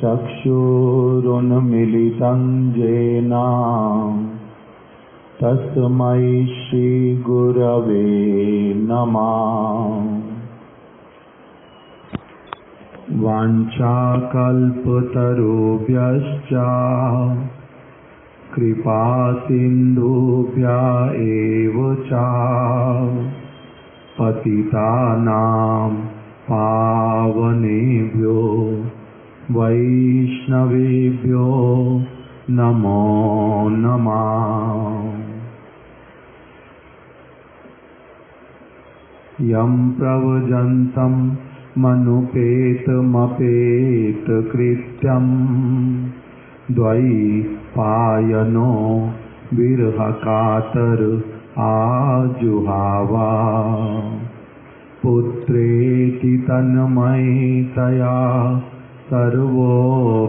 चक्षुरुन्मीलितं येन तस्मै श्रीगुरवे नमः। वाञ्छाकल्पतरुभ्यश्च कृपासिन्धुभ्य एव च पतितानां पावनेभ्यो वैष्णवेभ्यो नमो नमः। यं प्रव्रजन्तं मनुपेतमपेतकृत्यं द्वैपायनो विरहकातर आजुहावा पुत्रेति तन्मयतया सर्वो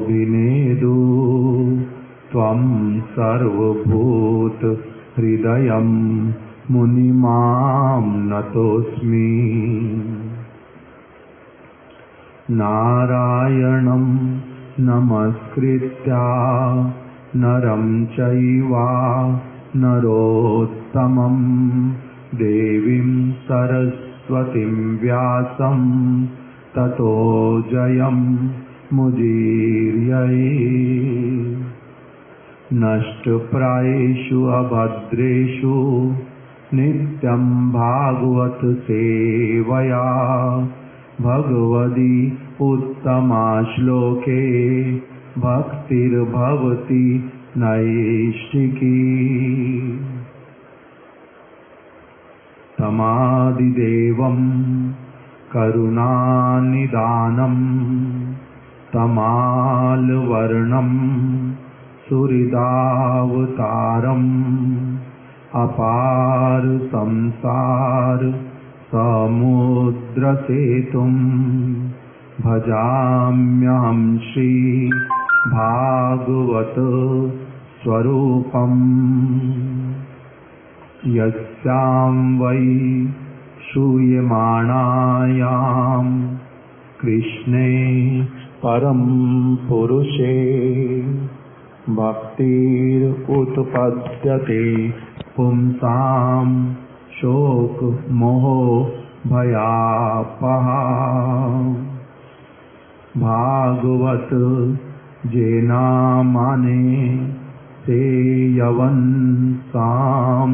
विनेदु त्वं सर्वभूत हृदयं मुनिमां नतोऽस्मि। नारायणं नमस्कृत्य नरं चैव नरोत्तमं देवीं सरस्वतीं व्यासं ततो जयं मुदीरये। नष्टप्रायेषु अभद्रेषु नित्यं भागवत सेवया भगवती उत्तमा श्लोके भक्तिर्भवति नैष्ठिकी। तमादिदेवं करुणानिदानं तमालवर्णं सुहृदावतारम् अपार संसार समुद्रसेतुं भजाम्यहं श्री भागवत स्वरूपम्। यस्यां वै श्रूयमाणायां कृष्णे परम पुरुषे भक्तिरुत्पद्यते पुंसां शोकमोह भयापहा। भागवत जेनामाने ते यवनसां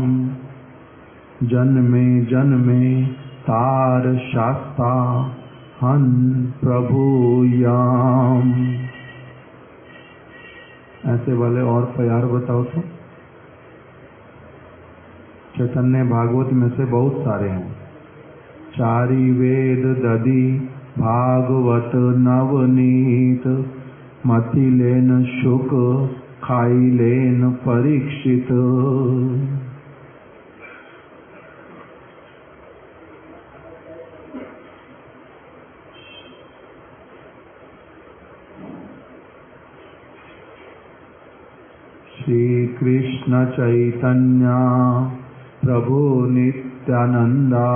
जन्मे जन्मे तार शास्ता हन प्रभुयाम। ऐसे वाले और प्यार बताओ तो। चैतन्य भागवत में से बहुत सारे हैं। चारि वेद दधि भागवत नवनीत मति लेन शुक खाई लेन परीक्षित। श्री कृष्ण चैतन्य प्रभु नित्यानंदा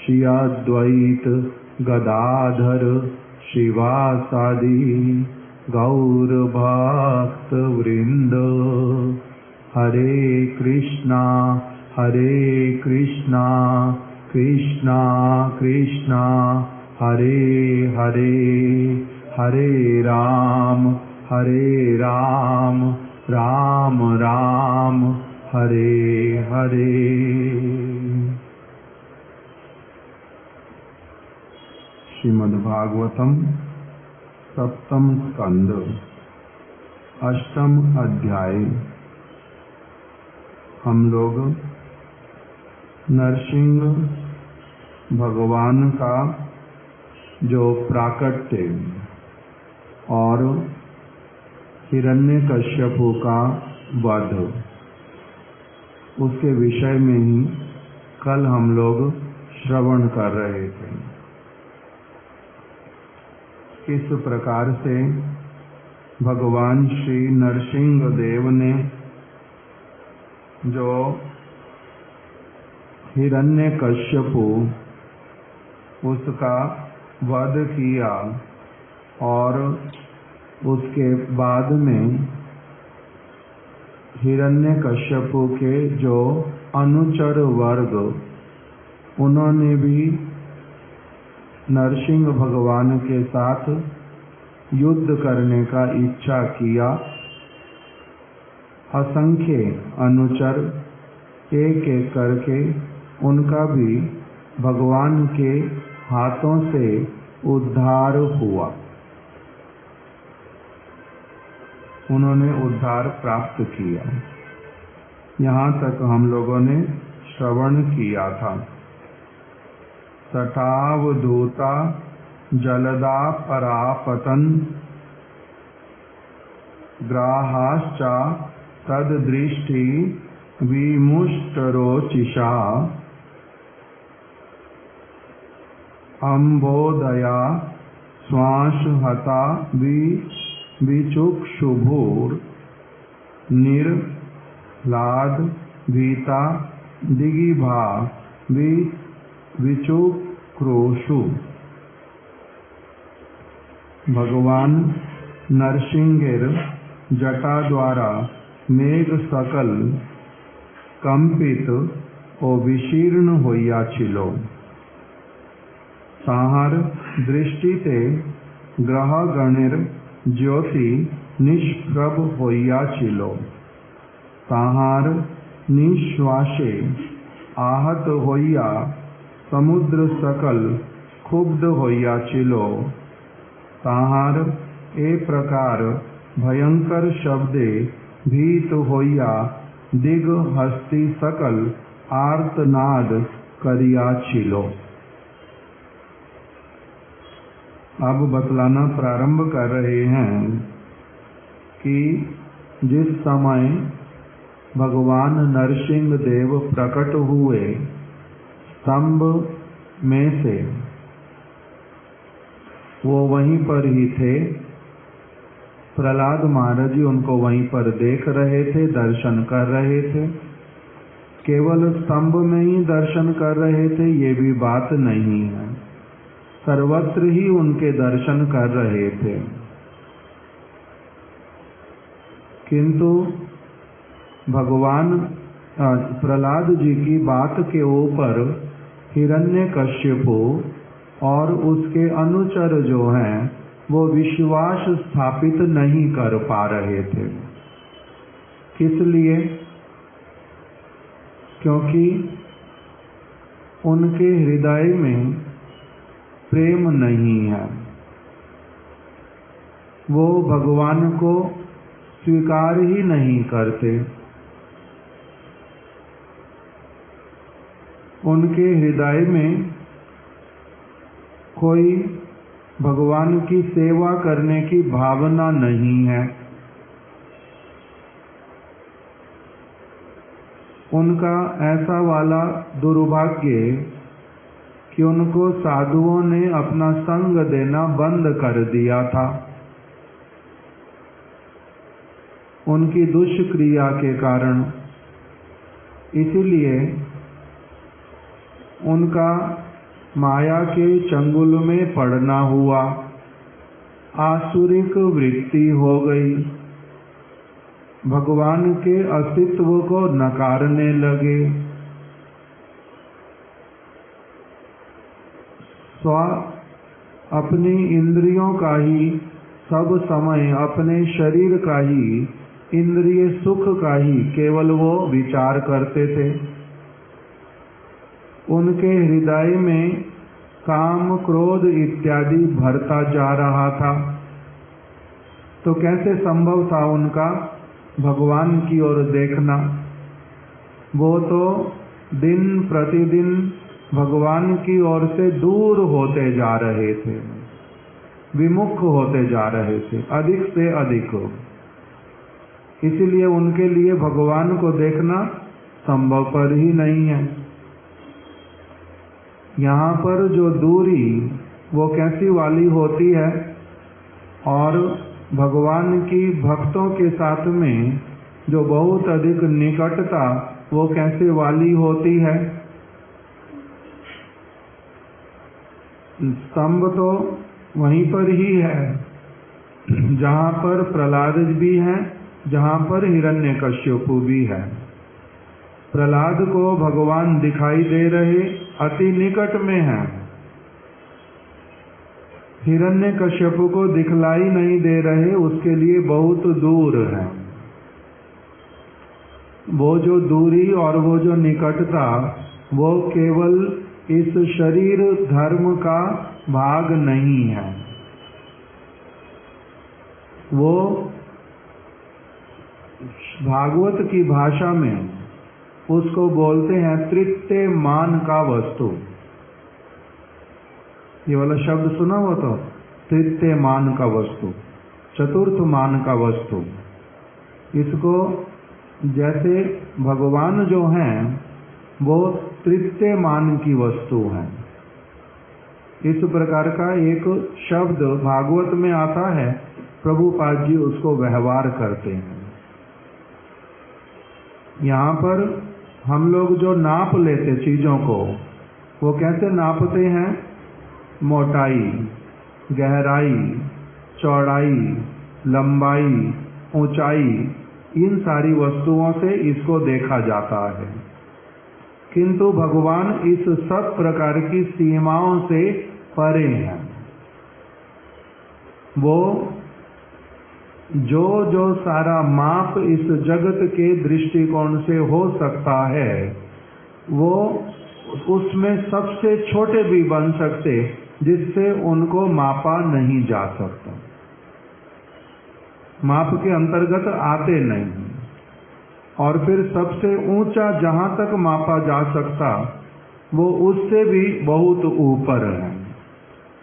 श्री अद्वैत गदाधर श्रीवासादि गौर भक्त वृंद। हरे कृष्णा कृष्णा कृष्णा हरे हरे, हरे राम राम राम हरे हरे। श्रीमद्भागवतम सप्तम स्कंद अष्टम अध्याय। हम लोग नरसिंह भगवान का जो प्राकट्य और हिरण्यकश्यपु का वध, उसके विषय में ही कल हम लोग श्रवण कर रहे थे। किस प्रकार से भगवान श्री नरसिंह देव ने जो हिरण्यकश्यपु उसका वध किया और उसके बाद में हिरण्यकश्यपु के जो अनुचर वर्ग, उन्होंने भी नरसिंह भगवान के साथ युद्ध करने का इच्छा किया। असंख्य अनुचर एक एक करके उनका भी भगवान के हाथों से उद्धार हुआ। उन्होंने उद्धार प्राप्त किया। यहाँ तक हम लोगों ने श्रवण किया था। सठावधूता जलदा परापतन ग्राहाश्चा तद्दृष्टि विमुष्टरोचिषा अम्बोदया श्वासहता विचुक्षुभुर निर्ह्लाद भीता दिगिभा विचुक्रोशु। भगवान नरसिंहेर जटा द्वारा मेघ सकल कंपित और विशीर्ण होइयाछिलो। ताहार दृष्टिते ग्रह गणेर ज्योति निष्प्रभ होइयाछिलो। ताहार निश्वासे आहत होइया समुद्र सकल क्षुब्ध होइयाछिलो। ताहार ए प्रकार भयंकर शब्दे भीत होइया दिग हस्ती सकल आर्तनाद करियाछिलो। अब बतलाना प्रारंभ कर रहे हैं कि जिस समय भगवान नरसिंह देव प्रकट हुए स्तंभ में से, वो वहीं पर ही थे। प्रहलाद महाराज जी उनको वहीं पर देख रहे थे, दर्शन कर रहे थे। केवल स्तंभ में ही दर्शन कर रहे थे ये भी बात नहीं है, सर्वत्र ही उनके दर्शन कर रहे थे। किंतु भगवान प्रहलाद जी की बात के ऊपर हिरण्यकश्यपु और उसके अनुचर जो हैं वो विश्वास स्थापित नहीं कर पा रहे थे। किस लिए? क्योंकि उनके हृदय में प्रेम नहीं है। वो भगवान को स्वीकार ही नहीं करते। उनके हृदय में कोई भगवान की सेवा करने की भावना नहीं है। उनका ऐसा वाला दुर्भाग्य कि उनको साधुओं ने अपना संग देना बंद कर दिया था। उनकी दुष्क्रिया के कारण, इसीलिए उनका माया के चंगुल में पड़ना हुआ, आसुरिक वृत्ति हो गई, भगवान के अस्तित्व को नकारने लगे, अपनी इंद्रियों का ही सब समय, अपने शरीर का ही, इंद्रिय सुख का ही केवल वो विचार करते थे। उनके हृदय में काम क्रोध इत्यादि भरता जा रहा था। तो कैसे संभव था उनका भगवान की ओर देखना? वो तो दिन प्रतिदिन भगवान की ओर से दूर होते जा रहे थे, विमुख होते जा रहे थे, अधिक से अधिक। इसलिए उनके लिए भगवान को देखना संभवपर ही नहीं है। यहाँ पर जो दूरी वो कैसी वाली होती है, और भगवान की भक्तों के साथ में जो बहुत अधिक निकटता वो कैसे वाली होती है। स्तंभ तो वहीं पर ही है, जहाँ पर प्रहलाद भी हैं, जहाँ पर हिरण्यकश्यपु भी है। प्रहलाद को भगवान दिखाई दे रहे अति निकट में हैं, हिरण्यकश्यपु को दिखलाई नहीं दे रहे, उसके लिए बहुत दूर है। वो जो दूरी और वो जो निकटता, वो केवल इस शरीर धर्म का भाग नहीं है, वो भागवत की भाषा में उसको बोलते हैं तृतीय मान का वस्तु। ये वाला शब्द सुना हो तो, तृतीय मान का वस्तु, चतुर्थ मान का वस्तु। इसको जैसे भगवान जो हैं वो तृतीय मान की वस्तु हैं, इस प्रकार का एक शब्द भागवत में आता है। प्रभुपाद जी उसको व्यवहार करते हैं। यहाँ पर हम लोग जो नाप लेते चीजों को, वो कैसे नापते हैं? मोटाई, गहराई, चौड़ाई, लंबाई, ऊंचाई, इन सारी वस्तुओं से इसको देखा जाता है। किंतु भगवान इस सब प्रकार की सीमाओं से परे हैं। वो जो जो सारा माप इस जगत के दृष्टिकोण से हो सकता है, वो उसमें सबसे छोटे भी बन सकते, जिससे उनको मापा नहीं जा सकता, माप के अंतर्गत आते नहीं। और फिर सबसे ऊंचा जहां तक मापा जा सकता, वो उससे भी बहुत ऊपर है,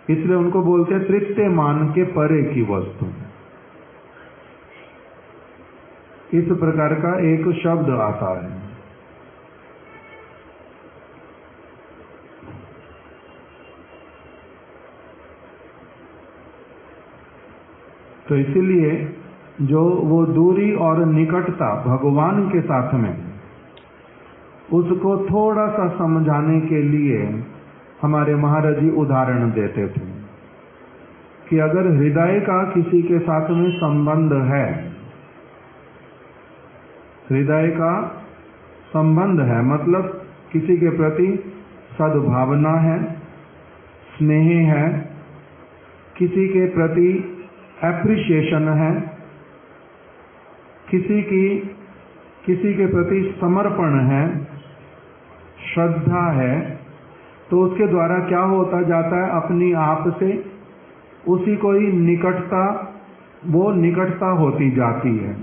इसलिए उनको बोलते हैं तृतीय मान के परे की वस्तु। इस प्रकार का एक शब्द आता है। तो इसीलिए जो वो दूरी और निकटता भगवान के साथ में, उसको थोड़ा सा समझाने के लिए हमारे महाराज जी उदाहरण देते थे कि अगर हृदय का किसी के साथ में संबंध है, हृदय का संबंध है मतलब किसी के प्रति सद्भावना है, स्नेह है, किसी के प्रति एप्रिसिएशन है, किसी के प्रति समर्पण है, श्रद्धा है, तो उसके द्वारा क्या होता जाता है? अपनी आप से उसी को ही निकटता, वो निकटता होती जाती है,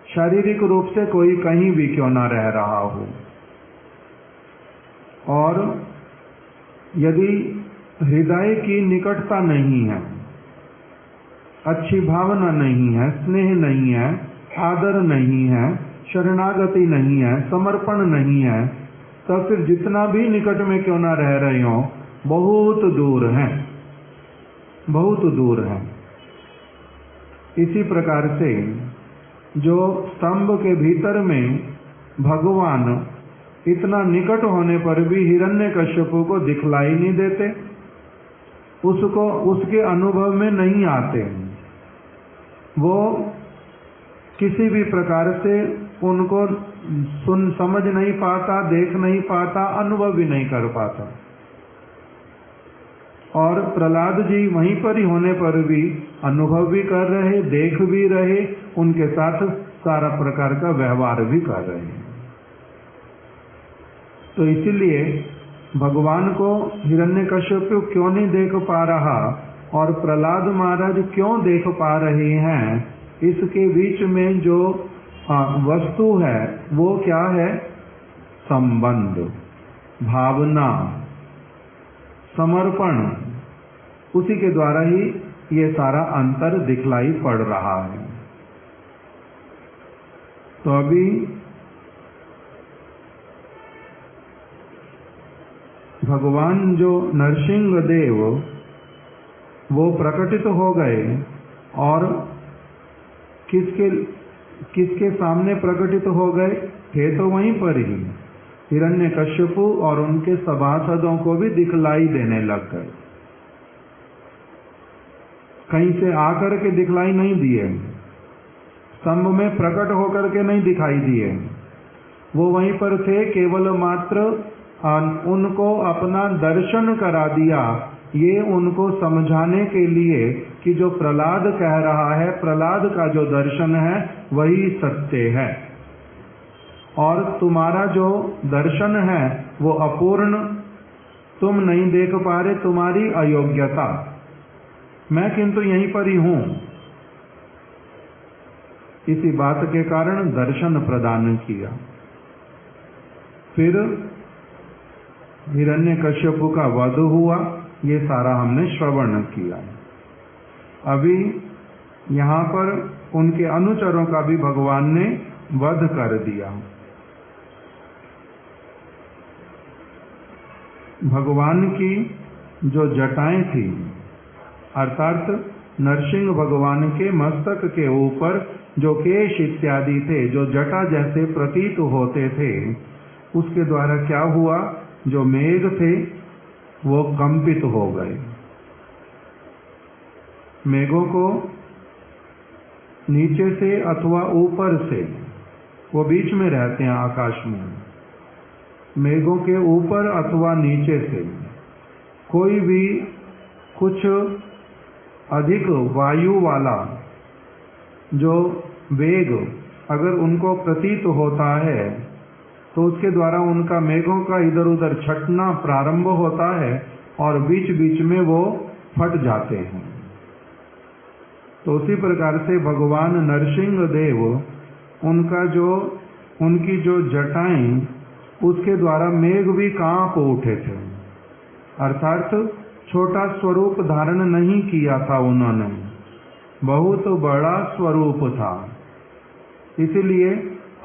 शारीरिक रूप से कोई कहीं भी क्यों ना रह रहा हो। और यदि हृदय की निकटता नहीं है, अच्छी भावना नहीं है, स्नेह नहीं है, आदर नहीं है, शरणागति नहीं है, समर्पण नहीं है, तो फिर जितना भी निकट में क्यों ना रह रहे हो, बहुत दूर हैं, बहुत दूर हैं। इसी प्रकार से जो स्तंभ के भीतर में भगवान इतना निकट होने पर भी हिरण्यकश्यपु को दिखलाई नहीं देते, उसको उसके अनुभव में नहीं आते, वो किसी भी प्रकार से उनको समझ नहीं पाता, देख नहीं पाता, अनुभव भी नहीं कर पाता। और प्रहलाद जी वहीं पर ही होने पर भी अनुभव भी कर रहे, देख भी रहे, उनके साथ सारा प्रकार का व्यवहार भी कर रहे हैं। तो इसीलिए भगवान को हिरण्यकश्यप क्यों नहीं देख पा रहा और प्रहलाद महाराज क्यों देख पा रहे हैं, इसके बीच में जो वस्तु है वो क्या है? संबंध, भावना, समर्पण, उसी के द्वारा ही ये सारा अंतर दिखलाई पड़ रहा है। तो अभी भगवान जो नरसिंह देव वो प्रकटित हो गए और किसके सामने प्रकटित हो गए? थे तो वहीं पर ही, हिरण्यकश्यपु और उनके सभासदों को भी दिखलाई देने लग गए। कहीं से आकर के दिखलाई नहीं दिए, स्तंभ में प्रकट होकर के नहीं दिखाई दिए, वो वहीं पर थे, केवल मात्र उनको अपना दर्शन करा दिया, ये उनको समझाने के लिए कि जो प्रहलाद कह रहा है, प्रहलाद का जो दर्शन है वही सत्य है, और तुम्हारा जो दर्शन है वो अपूर्ण, तुम नहीं देख पा रहे, तुम्हारी अयोग्यता, मैं किंतु यहीं पर ही हूं। इसी बात के कारण दर्शन प्रदान किया। फिर हिरण्यकश्यप का वध हुआ, ये सारा हमने श्रवण किया। अभी यहाँ पर उनके अनुचरों का भी भगवान ने वध कर दिया। भगवान की जो जटाएं थी, अर्थात नरसिंह भगवान के मस्तक के ऊपर जो केश इत्यादि थे, जो जटा जैसे प्रतीत होते थे, उसके द्वारा क्या हुआ, जो मेघ थे वो कंपित हो गए। मेघों को नीचे से अथवा ऊपर से, वो बीच में रहते हैं आकाश में, मेघों के ऊपर अथवा नीचे से कोई भी कुछ अधिक वायु वाला जो वेग अगर उनको प्रतीत होता है तो उसके द्वारा उनका मेघों का इधर उधर छटना प्रारंभ होता है और बीच बीच में वो फट जाते हैं। तो उसी प्रकार से भगवान नरसिंह देव, उनकी जो जटाएं, उसके द्वारा मेघ भी कांप उठे थे, अर्थात छोटा स्वरूप धारण नहीं किया था उन्होंने, बहुत बड़ा स्वरूप था। इसीलिए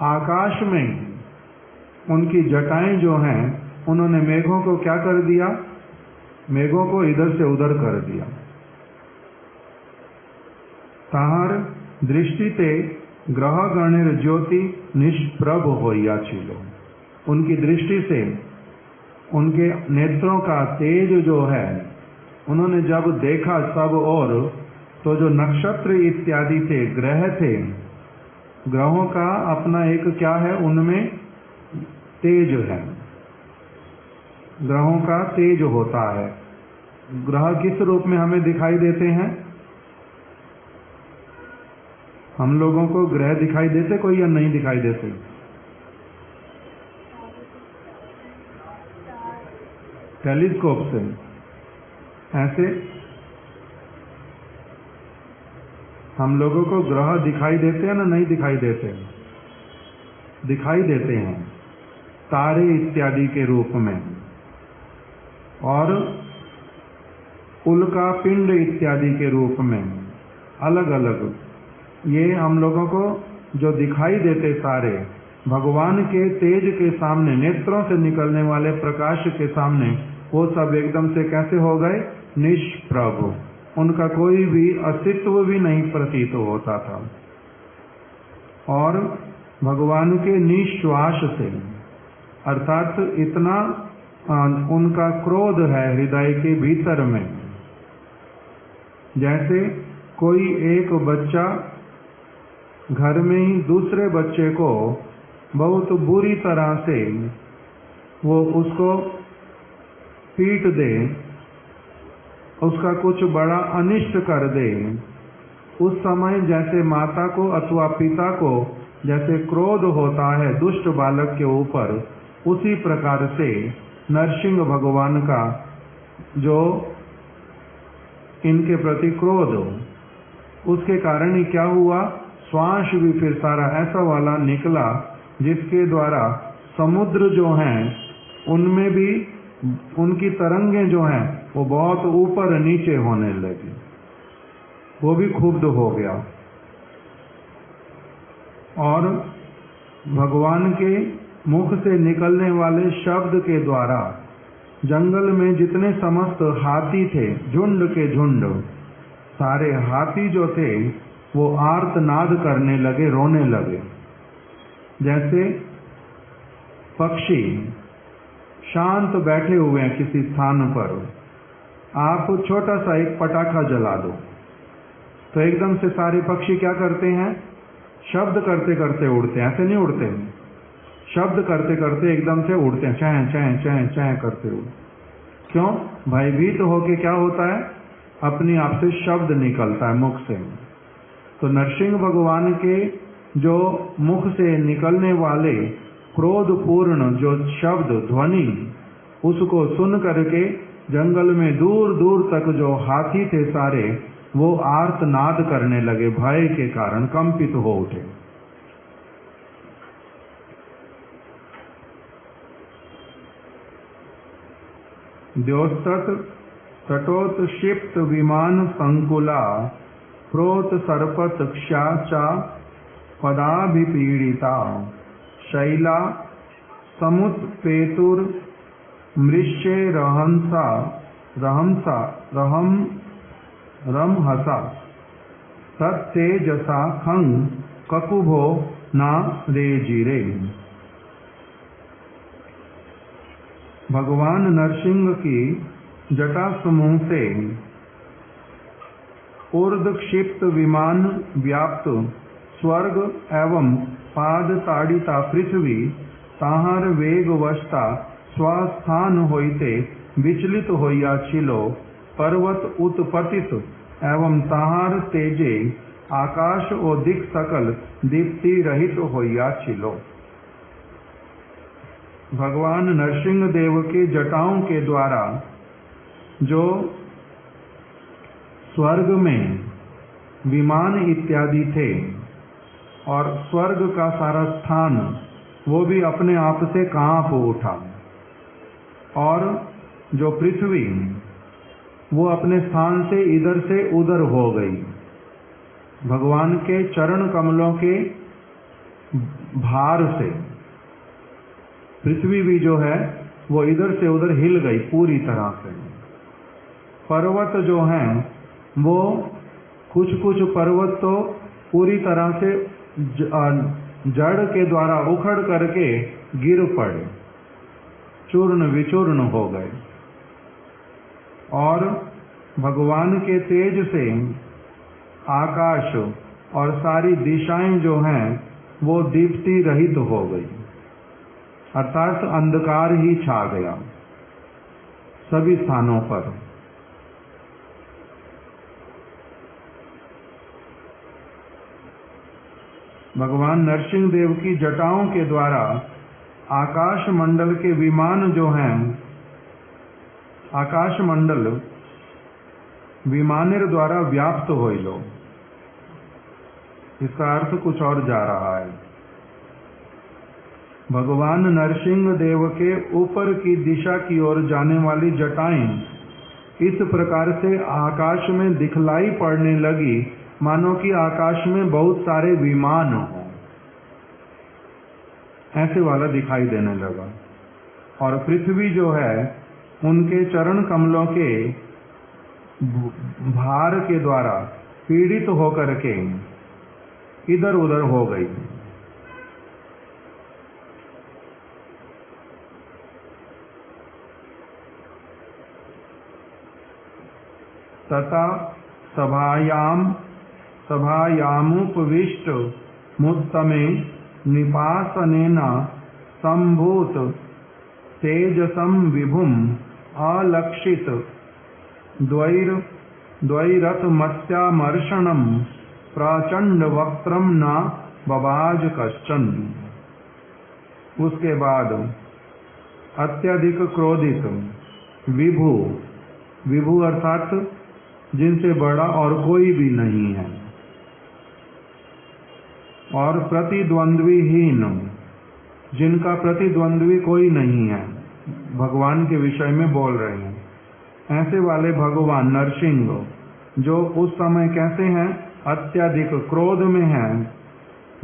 आकाश में उनकी जटाएं जो हैं, उन्होंने मेघों को क्या कर दिया, मेघों को इधर से उधर कर दिया। ताहार दृष्टिते ग्रह गणेर ज्योति निष्प्रभ होइया छिलो। उनकी दृष्टि से उनके नेत्रों का तेज जो है, उन्होंने जब देखा सब और, तो जो नक्षत्र इत्यादि थे, ग्रह थे, ग्रहों का अपना एक क्या है, उनमें तेज है, ग्रहों का तेज होता है। ग्रह किस रूप में हमें दिखाई देते हैं? हम लोगों को ग्रह दिखाई देते कोई या नहीं दिखाई देते? टेलीस्कोप से ऐसे हम लोगों को ग्रह दिखाई देते हैं ना, नहीं दिखाई देते? दिखाई देते हैं, तारे इत्यादि के रूप में, और उल्का पिंड इत्यादि के रूप में, अलग अलग ये हम लोगों को जो दिखाई देते सारे, भगवान के तेज के सामने, नेत्रों से निकलने वाले प्रकाश के सामने, वो सब एकदम से कैसे हो गए? निष्प्रभ, उनका कोई भी अस्तित्व भी नहीं प्रतीत होता था। और भगवान के निश्वास से, अर्थात इतना उनका क्रोध है हृदय के भीतर में, जैसे कोई एक बच्चा घर में ही दूसरे बच्चे को बहुत बुरी तरह से वो उसको पीट दे, उसका कुछ बड़ा अनिष्ट कर दे, उस समय जैसे माता को अथवा पिता को जैसे क्रोध होता है दुष्ट बालक के ऊपर, उसी प्रकार से नरसिंह भगवान का जो इनके प्रति क्रोध, उसके कारण ही क्या हुआ, श्वास भी फिर सारा ऐसा वाला निकला जिसके द्वारा समुद्र जो हैं उनमें भी उनकी तरंगें जो हैं वो बहुत ऊपर नीचे होने लगी, वो भी क्षुब्ध हो गया। और भगवान के मुख से निकलने वाले शब्द के द्वारा जंगल में जितने समस्त हाथी थे, झुंड के झुंड, सारे हाथी जो थे वो आर्तनाद करने लगे, रोने लगे। जैसे पक्षी शांत बैठे हुए हैं किसी स्थान पर, आप छोटा सा एक पटाखा जला दो, तो एकदम से सारे पक्षी क्या करते हैं, शब्द करते करते उड़ते हैं। ऐसे नहीं उड़ते, शब्द करते करते एकदम से उड़ते हैं, चैं चैं चैं चैं करते हुए। क्यों? भयभीत होके क्या होता है, अपने आप से शब्द निकलता है मुख से। तो नरसिंह भगवान के जो मुख से निकलने वाले क्रोध पूर्ण जो शब्द ध्वनि, उसको सुन करके जंगल में दूर दूर तक जो हाथी थे सारे, वो आर्तनाद करने लगे, भय के कारण कंपित हो उठे। द्योस्तत तटोत्क्षिप्त विमान संकुला प्रोत सर्पत क्षाचा पदाभिपीड़िता शैला समुत्पेतुर मृष्ये रमहसा तत्तेजसा खंग ककुभो न रेजिरे। भगवान नरसिंह की जटा समूह से ऊर्ध्वक्षिप्त विमान व्याप्त स्वर्ग एवं पाद ताड़िता पृथ्वी ताहार वेग वशता स्वस्थान होइते विचलित होइया छिलो, पर्वत उत्पतित एवं ताहार तेजे आकाश ओ दिक सकल दीप्ति रहित होइया छिलो। भगवान नरसिंह देव के जटाओं के द्वारा जो स्वर्ग में विमान इत्यादि थे और स्वर्ग का सारा स्थान वो भी अपने आप से कांप उठा, और जो पृथ्वी वो अपने स्थान से इधर से उधर हो गई। भगवान के चरण कमलों के भार से पृथ्वी भी जो है वो इधर से उधर हिल गई पूरी तरह से। पर्वत जो हैं वो कुछ कुछ पर्वत तो पूरी तरह से जड़ के द्वारा उखड़ करके गिर पड़े, चूर्ण विचूर्ण हो गए, और भगवान के तेज से आकाश और सारी दिशाएं जो हैं वो दीप्ति रहित हो गई, अर्थात अंधकार ही छा गया सभी स्थानों पर। भगवान नरसिंह देव की जटाओं के द्वारा आकाश मंडल के विमान जो हैं, आकाश मंडल विमानेर द्वारा व्याप्त होइलो। इसका अर्थ कुछ और जा रहा है। भगवान नरसिंह देव के ऊपर की दिशा की ओर जाने वाली जटाएं इस प्रकार से आकाश में दिखलाई पड़ने लगी मानो कि आकाश में बहुत सारे विमान हों, ऐसे वाला दिखाई देने लगा। और पृथ्वी जो है उनके चरण कमलों के भार के द्वारा पीड़ित होकर के इधर उधर हो गई। तथा सभायामुपविष्ट मुत्तमे निपासनेन संभूत तेजसं विभुम अलक्षित द्वैरथमस्यामर्षणं प्रचंड वक्त्रम न बबाज कश्चन। उसके बाद अत्यधिक क्रोधित विभु अर्थात जिनसे बड़ा और कोई भी नहीं है, और प्रतिद्वंद्वीहीन जिनका प्रतिद्वंद्वी कोई नहीं है, भगवान के विषय में बोल रहे हैं। ऐसे वाले भगवान नरसिंह जो उस समय कैसे हैं, अत्यधिक क्रोध में हैं।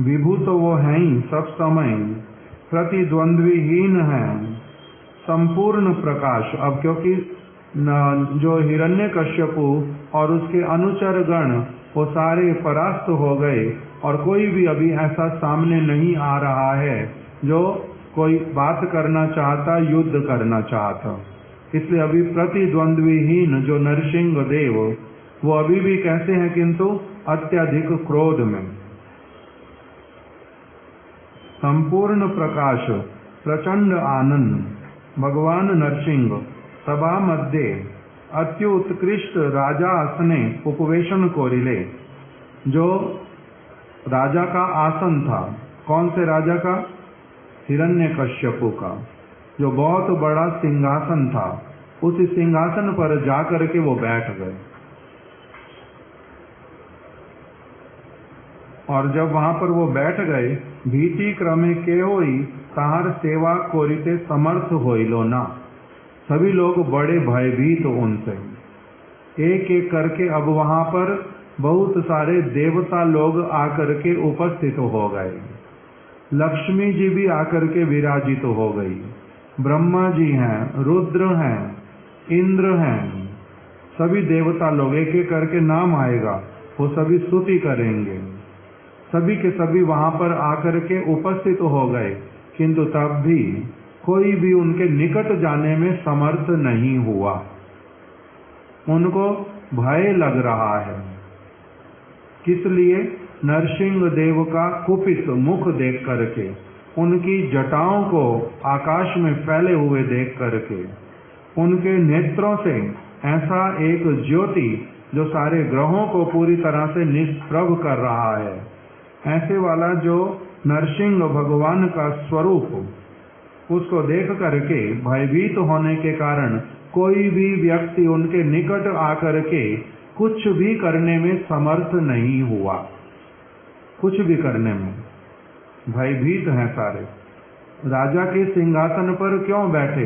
विभु तो वो हैं ही सब समय, प्रतिद्वंद्वीहीन हैं, संपूर्ण प्रकाश। अब क्योंकि जो हिरण्यकश्यपु और उसके अनुचर गण वो सारे परास्त हो गए और कोई भी अभी ऐसा सामने नहीं आ रहा है जो कोई बात करना चाहता, युद्ध करना चाहता। इसलिए अभी प्रतिद्वंद्वीहीन जो नरसिंह देव वो अभी भी कैसे हैं, किंतु अत्यधिक क्रोध में। संपूर्ण प्रकाश प्रचंड आनंद भगवान नरसिंह सभा मध्य अत्युत्कृष्ट राजा आसने उपवेशन कोरिले। जो राजा का आसन था, कौन से राजा का? हिरण्यकश्यपु का। जो बहुत बड़ा सिंहासन था, उस सिंहासन पर जाकर के वो बैठ गए। और जब वहां पर वो बैठ गए, भीति क्रमे के होई ताहार सेवा कोरिते समर्थ होइलो ना। सभी लोग बड़े भयभीत उनसे। एक एक करके अब वहां पर बहुत सारे देवता लोग आकर के उपस्थित हो गए। लक्ष्मी जी भी आकर के विराजित हो गई। ब्रह्मा जी हैं, रुद्र हैं, इंद्र हैं, सभी देवता लोग, एक एक करके नाम आएगा, वो सभी स्तुति करेंगे। सभी के सभी वहां पर आकर के उपस्थित हो गए, किंतु तब भी कोई भी उनके निकट जाने में समर्थ नहीं हुआ। उनको भय लग रहा है। किस लिए? नरसिंह देव का कुपित मुख देख करके, उनकी जटाओं को आकाश में फैले हुए देख करके, उनके नेत्रों से ऐसा एक ज्योति जो सारे ग्रहों को पूरी तरह से निष्प्रभ कर रहा है, ऐसे वाला जो नरसिंह भगवान का स्वरूप, उसको देख करके भयभीत होने के कारण कोई भी व्यक्ति उनके निकट आकर के कुछ भी करने में समर्थ नहीं हुआ। कुछ भी करने में भयभीत हैं सारे। राजा के सिंहासन पर क्यों बैठे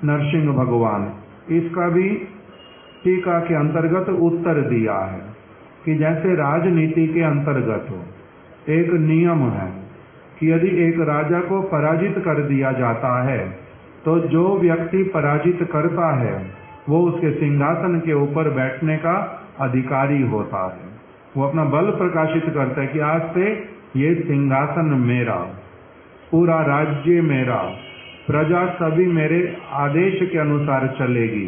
नरसिंह भगवान? इसका भी टीका के अंतर्गत उत्तर दिया है कि जैसे राजनीति के अंतर्गत एक नियम है कि यदि एक राजा को पराजित कर दिया जाता है तो जो व्यक्ति पराजित करता है वो उसके सिंहासन के ऊपर बैठने का अधिकारी होता है। वो अपना बल प्रकाशित करता है कि आज से ये सिंहासन मेरा, पूरा राज्य मेरा, प्रजा सभी मेरे आदेश के अनुसार चलेगी।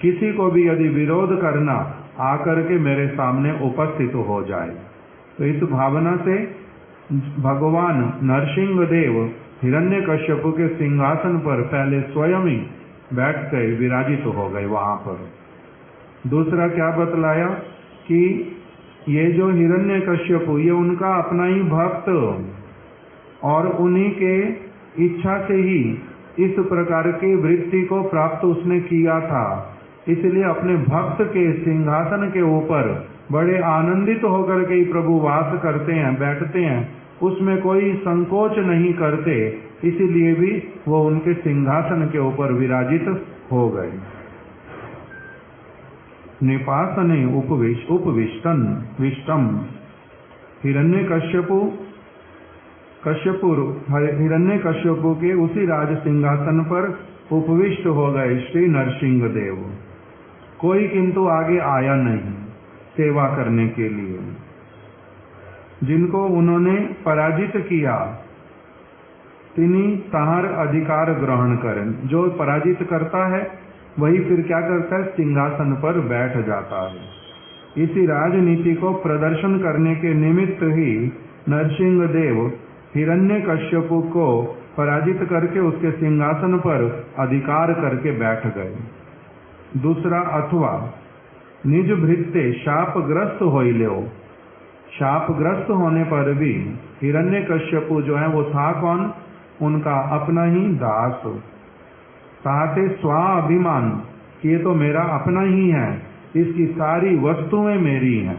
किसी को भी यदि विरोध करना, आकर के मेरे सामने उपस्थित हो जाए। तो इस भावना से भगवान नरसिंह देव हिरण्यकश्यप के सिंहासन पर पहले स्वयं ही बैठ गए, विराजित हो गए वहां पर। दूसरा क्या बतलाया कि ये जो हिरण्यकश्यप, ये उनका अपना ही भक्त, और उन्हीं के इच्छा से ही इस प्रकार की वृत्ति को प्राप्त उसने किया था। इसलिए अपने भक्त के सिंहासन के ऊपर बड़े आनंदित होकर के प्रभु वास करते हैं, बैठते हैं, उसमें कोई संकोच नहीं करते। इसीलिए भी वो उनके सिंहासन के ऊपर विराजित हो गए। निपासने उपविष्टन विष्टम हिरण्यकश्यपु के उसी राज सिंहासन पर उपविष्ट हो गए श्री नरसिंह देव। कोई किंतु आगे आया नहीं सेवा करने के लिए। जिनको उन्होंने पराजित किया तिन्हीं ताहार अधिकार ग्रहण करें। जो पराजित करता है वही फिर क्या करता है? सिंहासन पर बैठ जाता है। इसी राजनीति को प्रदर्शन करने के निमित्त ही नरसिंह देव हिरण्यकश्यपु को पराजित करके उसके सिंहासन पर अधिकार करके बैठ गए। दूसरा, अथवा निज भृत्ते शापग्रस्त होइले। शापग्रस्त होने पर भी हिरण्यकश्यपु जो है वो था कौन? उनका अपना ही दास। ताते स्वाभिमान कि ये तो मेरा अपना ही है, इसकी सारी वस्तुएं मेरी हैं।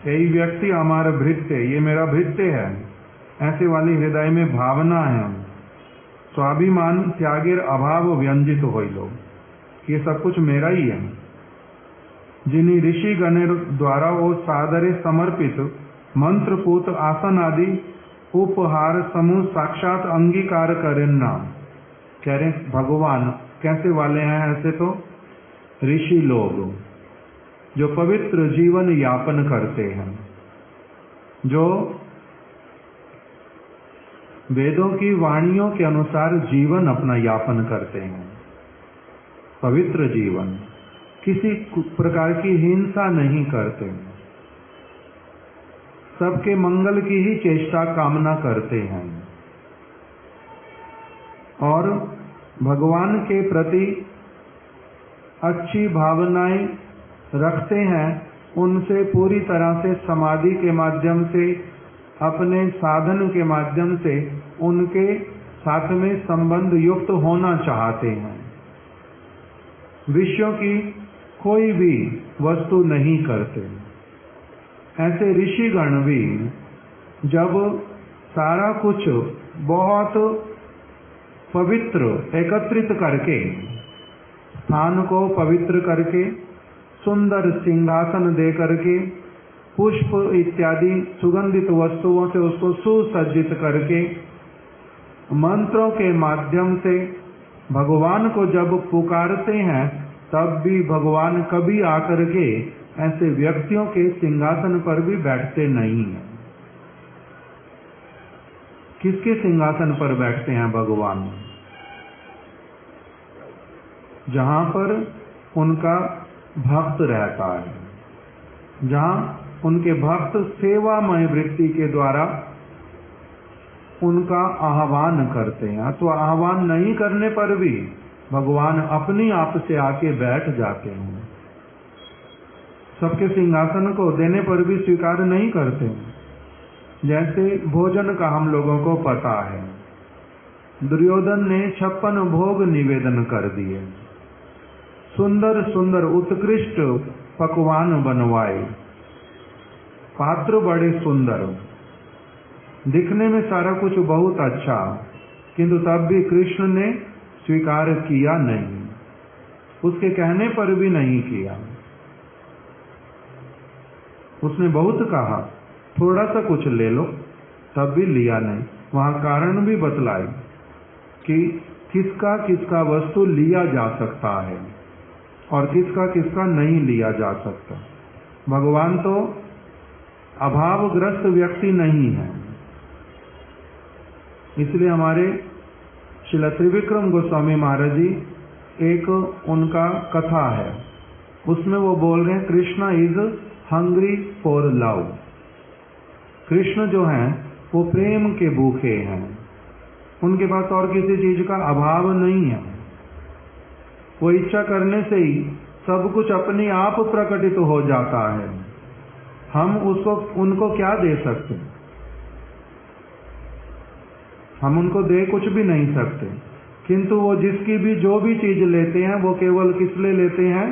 यही व्यक्ति हमारा भृत्य, ये मेरा भृत्य है, ऐसे वाली हृदय में भावना है। स्वाभिमान त्यागेर अभाव व्यंजित होइलो, ये सब कुछ मेरा ही है। जिन्हीं ऋषि गणेर द्वारा वो सादरे समर्पित मंत्रपूत आसन आदि उपहार समूह साक्षात अंगीकार करें ना। कह रहे भगवान कैसे वाले हैं? ऐसे तो ऋषि लोग जो पवित्र जीवन यापन करते हैं, जो वेदों की वाणियों के अनुसार जीवन अपना यापन करते हैं, पवित्र जीवन। किसी प्रकार की हिंसा नहीं करते, सबके मंगल की ही चेष्टा कामना करते हैं और भगवान के प्रति अच्छी भावनाएं रखते हैं। उनसे पूरी तरह से समाधि के माध्यम से, अपने साधन के माध्यम से उनके साथ में संबंध युक्त होना चाहते हैं। विषयों की कोई भी वस्तु नहीं करते। ऐसे ऋषिगण भी जब सारा कुछ बहुत पवित्र एकत्रित करके, स्थान को पवित्र करके, सुंदर सिंहासन दे करके, पुष्प इत्यादि सुगंधित वस्तुओं से उसको सुसज्जित करके, मंत्रों के माध्यम से भगवान को जब पुकारते हैं, तब भी भगवान कभी आकर के ऐसे व्यक्तियों के सिंहासन पर भी बैठते नहीं हैं। किसके सिंहासन पर बैठते हैं भगवान? जहां पर उनका भक्त रहता है, जहां उनके भक्त सेवामय वृत्ति के द्वारा उनका आह्वान करते हैं। तो आह्वान नहीं करने पर भी भगवान अपनी आप से आके बैठ जाते हैं। सबके सिंहासन को देने पर भी स्वीकार नहीं करते। जैसे भोजन का हम लोगों को पता है, दुर्योधन ने 56 भोग निवेदन कर दिए, सुंदर सुंदर उत्कृष्ट पकवान बनवाए, पात्र बड़े सुंदर, दिखने में सारा कुछ बहुत अच्छा, किंतु तब भी कृष्ण ने स्वीकार किया नहीं, उसके कहने पर भी नहीं किया। उसने बहुत कहा थोड़ा सा कुछ ले लो, तब भी लिया नहीं। वहां कारण भी बतलाए कि किसका किसका वस्तु लिया जा सकता है और किसका किसका नहीं लिया जा सकता। भगवान तो अभावग्रस्त व्यक्ति नहीं है। इसलिए हमारे श्रील त्रिविक्रम गोस्वामी महाराज जी, एक उनका कथा है, उसमें वो बोल रहे हैं Krishna is hungry for love. Krishna जो हैं वो प्रेम के भूखे हैं, उनके पास और किसी चीज का अभाव नहीं है। वो इच्छा करने से ही सब कुछ अपने आप प्रकटित हो जाता है। हम उनको क्या दे सकते हैं? हम उनको दे कुछ भी नहीं सकते, किंतु वो जिसकी भी जो भी चीज लेते हैं वो केवल किस लिए लेते हैं?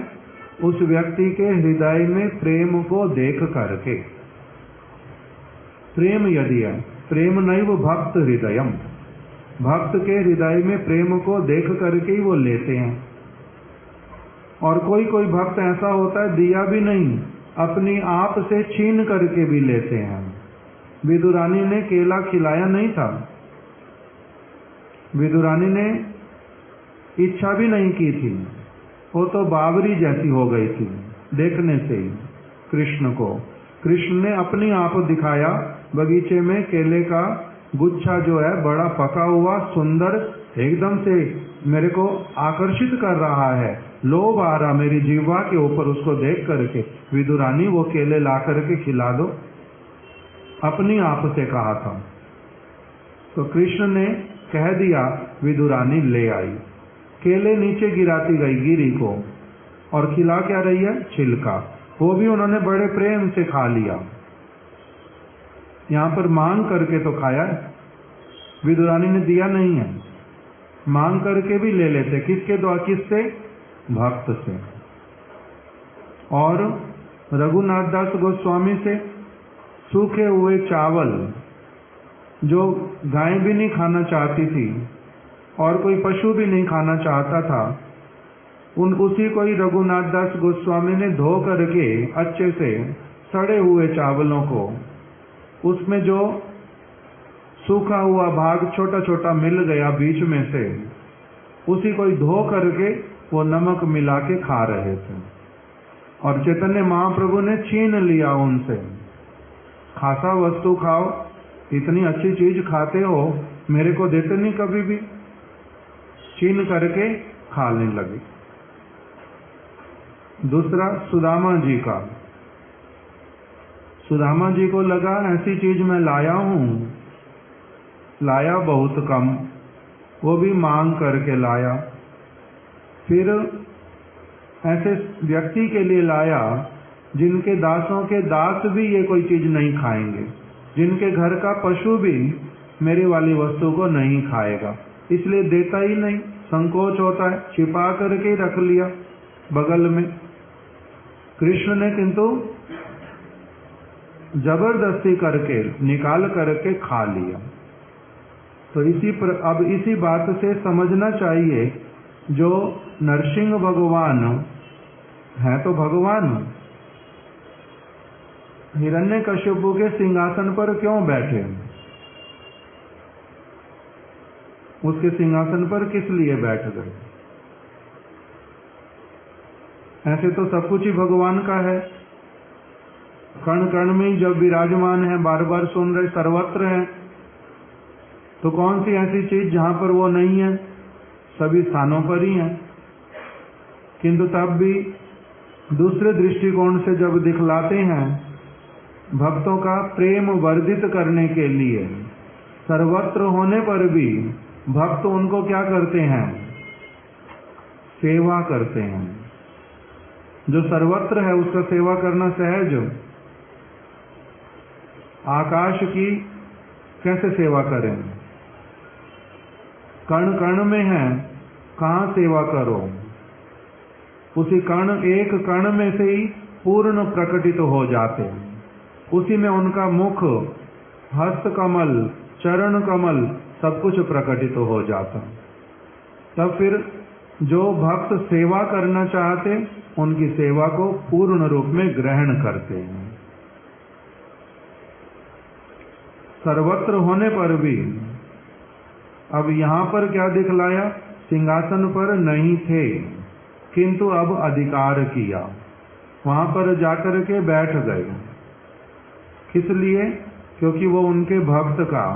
उस व्यक्ति के हृदय में प्रेम को देख करके। प्रेम यदि है, प्रेम नहीं वो भक्त हृदयम, भक्त के हृदय में प्रेम को देख करके ही वो लेते हैं। और कोई कोई भक्त ऐसा होता है दिया भी नहीं, अपनी आप से छीन करके भी लेते हैं। विदुरानी ने केला खिलाया नहीं था, विदुरानी ने इच्छा भी नहीं की थी, वो तो बावरी जैसी हो गई थी देखने से ही कृष्ण को। कृष्ण ने अपनी आप दिखाया, बगीचे में केले का गुच्छा जो है बड़ा पका हुआ सुंदर, एकदम से मेरे को आकर्षित कर रहा है, लोभ आ रहा मेरी जीवा के ऊपर उसको देख करके। विदुरानी वो केले ला करके खिला दो, अपनी आप से कहा था। तो कृष्ण ने कह दिया, विदुरानी ले आई, केले नीचे गिराती गई गिरी को, और खिला क्या रही है? छिलका। वो भी उन्होंने बड़े प्रेम से खा लिया। यहां पर मांग करके तो खाया है, विदुरानी ने दिया नहीं है, मांग करके भी ले लेते। किसके द्वारा? किससे? भक्त से। और रघुनाथ दास गोस्वामी से सूखे हुए चावल जो गाय भी नहीं खाना चाहती थी और कोई पशु भी नहीं खाना चाहता था, उसी को ही रघुनाथ दास गोस्वामी ने धो करके अच्छे से सड़े हुए चावलों को, उसमें जो सूखा हुआ भाग छोटा छोटा मिल गया बीच में से, उसी को ही धो करके वो नमक मिला के खा रहे थे। और चैतन्य महाप्रभु ने छीन लिया उनसे, खासा वस्तु खाओ, इतनी अच्छी चीज खाते हो, मेरे को देते नहीं कभी भी। छीन करके खाने लगे। दूसरा सुदामा जी का। सुदामा जी को लगा ऐसी चीज मैं लाया हूं, लाया बहुत कम, वो भी मांग करके लाया। फिर ऐसे व्यक्ति के लिए लाया जिनके दासों के दास भी ये कोई चीज नहीं खाएंगे, जिनके घर का पशु भी मेरी वाली वस्तु को नहीं खाएगा, इसलिए देता ही नहीं, संकोच होता है, छिपा करके ही रख लिया बगल में। कृष्ण ने किंतु जबरदस्ती करके निकाल करके खा लिया। तो अब इसी बात से समझना चाहिए, जो नरसिंह भगवान है तो भगवान, हिरण्यकश्यप के सिंहासन पर क्यों बैठे, उसके सिंहासन पर किस लिए बैठ गए? ऐसे तो सब कुछ ही भगवान का है, कण कण में ही जब विराजमान है, बार बार सुन रहे, सर्वत्र है, तो कौन सी ऐसी चीज जहां पर वो नहीं है? सभी स्थानों पर ही है। किंतु तब भी दूसरे दृष्टिकोण से जब दिखलाते हैं, भक्तों का प्रेम वर्धित करने के लिए, सर्वत्र होने पर भी भक्त उनको क्या करते हैं? सेवा करते हैं। जो सर्वत्र है उसका सेवा करना सहज। आकाश की कैसे सेवा करें? कण कण में है, कहां सेवा करो? उसी कण, एक कण में से ही पूर्ण प्रकटित हो जाते हैं, उसी में उनका मुख, हस्त कमल, चरण कमल सब कुछ प्रकटित हो जाता। तब फिर जो भक्त सेवा करना चाहते, उनकी सेवा को पूर्ण रूप में ग्रहण करते हैं। सर्वत्र होने पर भी अब यहां पर क्या दिखलाया? सिंहासन पर नहीं थे, किंतु अब अधिकार किया, वहां पर जाकर के बैठ गए। किस लिए? क्योंकि वो उनके भक्त का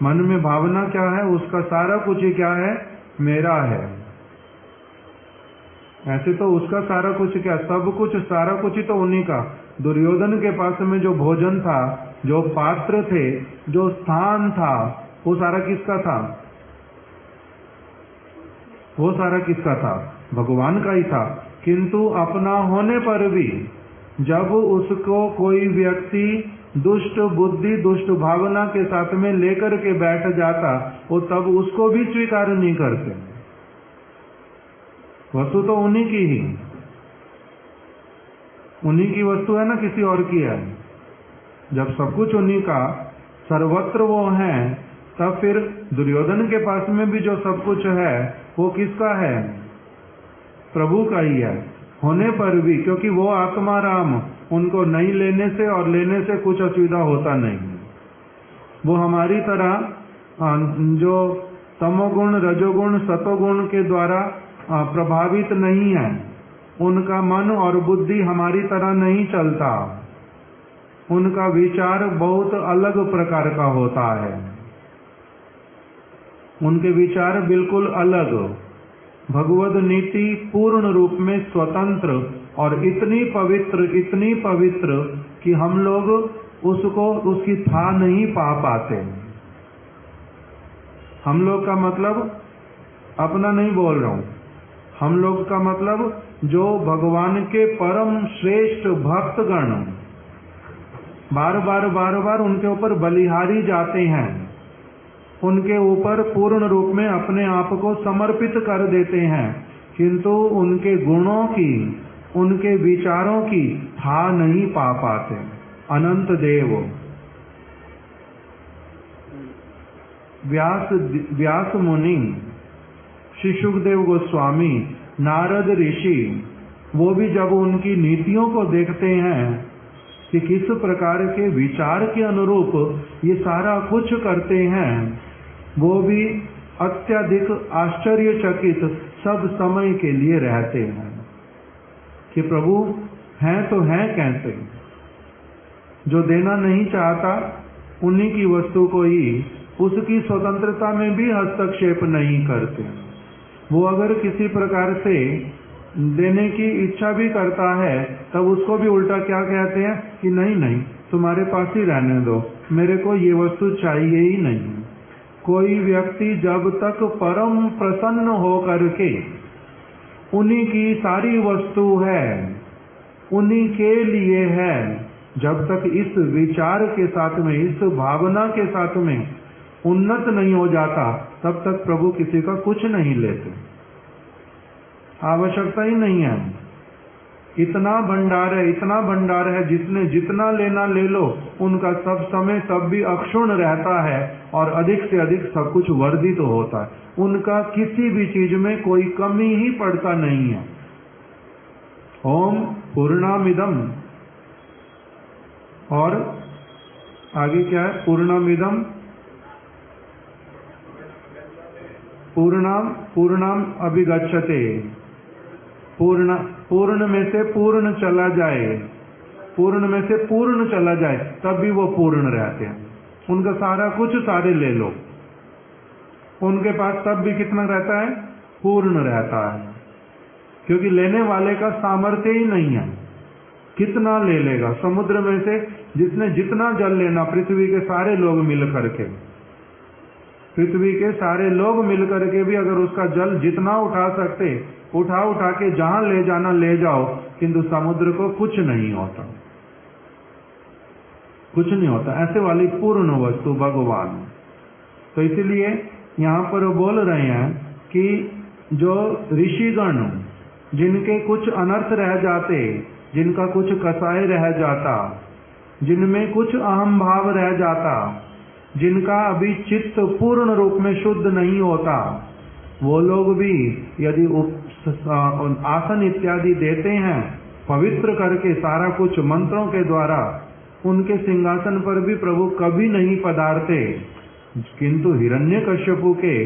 मन में भावना क्या है? उसका सारा कुछ ही क्या है? मेरा है। ऐसे तो उसका सारा कुछ क्या, सब कुछ, सारा कुछ ही तो उन्हीं का। दुर्योधन के पास में जो भोजन था, जो पात्र थे, जो स्थान था, वो सारा किसका था? वो सारा किसका था? भगवान का ही था। किंतु अपना होने पर भी जब उसको कोई व्यक्ति दुष्ट बुद्धि, दुष्ट भावना के साथ में लेकर के बैठ जाता, वो तब उसको भी स्वीकार नहीं करते। वस्तु तो उन्हीं की ही, उन्हीं की वस्तु है ना, किसी और की है? जब सब कुछ उन्हीं का, सर्वत्र वो है, तब फिर दुर्योधन के पास में भी जो सब कुछ है वो किसका है? प्रभु का ही है। होने पर भी, क्योंकि वो आत्मा राम, उनको नहीं लेने से और लेने से कुछ असुविधा होता नहीं। वो हमारी तरह जो तमोगुण, रजोगुण, सतोगुण के द्वारा प्रभावित नहीं है। उनका मन और बुद्धि हमारी तरह नहीं चलता, उनका विचार बहुत अलग प्रकार का होता है, उनके विचार बिल्कुल अलग। भगवद नीति पूर्ण रूप में स्वतंत्र और इतनी पवित्र कि हम लोग उसको, उसकी था नहीं पा पाते। हम लोग का मतलब, अपना नहीं बोल रहा हूं, हम लोग का मतलब जो भगवान के परम श्रेष्ठ भक्तगण बार बार उनके ऊपर बलिहारी जाते हैं, उनके ऊपर पूर्ण रूप में अपने आप को समर्पित कर देते हैं, किंतु उनके गुणों की, उनके विचारों की था नहीं पा पाते। अनंत देव, व्यास मुनि, श्री सुखदेव गोस्वामी, नारद ऋषि, वो भी जब उनकी नीतियों को देखते हैं कि किस प्रकार के विचार के अनुरूप ये सारा कुछ करते हैं, वो भी अत्यधिक आश्चर्यचकित सब समय के लिए रहते हैं कि प्रभु हैं तो हैं कैसे? जो देना नहीं चाहता उन्हीं की वस्तु को ही, उसकी स्वतंत्रता में भी हस्तक्षेप नहीं करते। वो अगर किसी प्रकार से देने की इच्छा भी करता है, तब उसको भी उल्टा क्या कहते हैं कि नहीं नहीं, तुम्हारे पास ही रहने दो, मेरे को ये वस्तु चाहिए ही नहीं। कोई व्यक्ति जब तक परम प्रसन्न हो करके उन्हीं की सारी वस्तु है, उन्हीं के लिए है, जब तक इस विचार के साथ में, इस भावना के साथ में उन्नत नहीं हो जाता, तब तक प्रभु किसी का कुछ नहीं लेते। आवश्यकता ही नहीं है। इतना भंडार है, इतना भंडार है, जिसने जितना लेना ले लो, उनका सब समय तब भी अक्षुण्ण रहता है और अधिक से अधिक सब कुछ वर्धित होता है। उनका किसी भी चीज में कोई कमी ही पड़ता नहीं है। ओम पूर्णामिदम, और आगे क्या है? पूर्णामिदम पूर्णम अभिगच्छते। पूर्ण में से पूर्ण चला जाए, पूर्ण में से पूर्ण चला जाए, तब भी वो पूर्ण रहते हैं। उनका सारा कुछ सारे ले लो, उनके पास तब भी कितना रहता है? पूर्ण रहता है, क्योंकि लेने वाले का सामर्थ्य ही नहीं है। कितना ले लेगा? समुद्र में से जिसने जितना जल लेना, पृथ्वी के सारे लोग मिल करके, पृथ्वी के सारे लोग मिल करके भी अगर उसका जल जितना उठा सकते, उठा के जहां ले जाना ले जाओ, किंतु समुद्र को कुछ नहीं होता, कुछ नहीं होता। ऐसे वाली पूर्ण वस्तु भगवान। तो इसलिए यहां पर बोल रहे हैं कि जो ऋषिगण, जिनके कुछ अनर्थ रह जाते, जिनका कुछ कसाय रह जाता, जिनमें कुछ अहम भाव रह जाता, जिनका अभी चित्त पूर्ण रूप में शुद्ध नहीं होता, वो लोग भी यदि आसन इत्यादि देते हैं, पवित्र करके सारा कुछ मंत्रों के द्वारा, उनके सिंहासन पर भी प्रभु कभी नहीं पधारते। किंतु हिरण्यकश्यपु के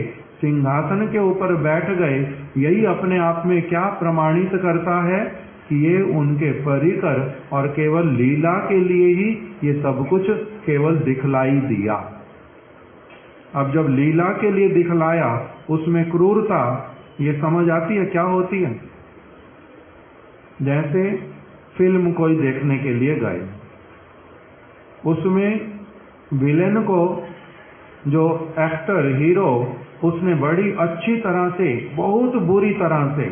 सिंहासन के ऊपर बैठ गए, यही अपने आप में क्या प्रमाणित करता है कि ये उनके परिकर और केवल लीला के लिए ही ये सब कुछ केवल दिखलाई दिया। अब जब लीला के लिए दिखलाया, उसमें क्रूरता ये समझ आती है क्या होती है? जैसे फिल्म कोई देखने के लिए गए, उसमें विलेन को जो एक्टर हीरो, उसने बड़ी अच्छी तरह से, बहुत बुरी तरह से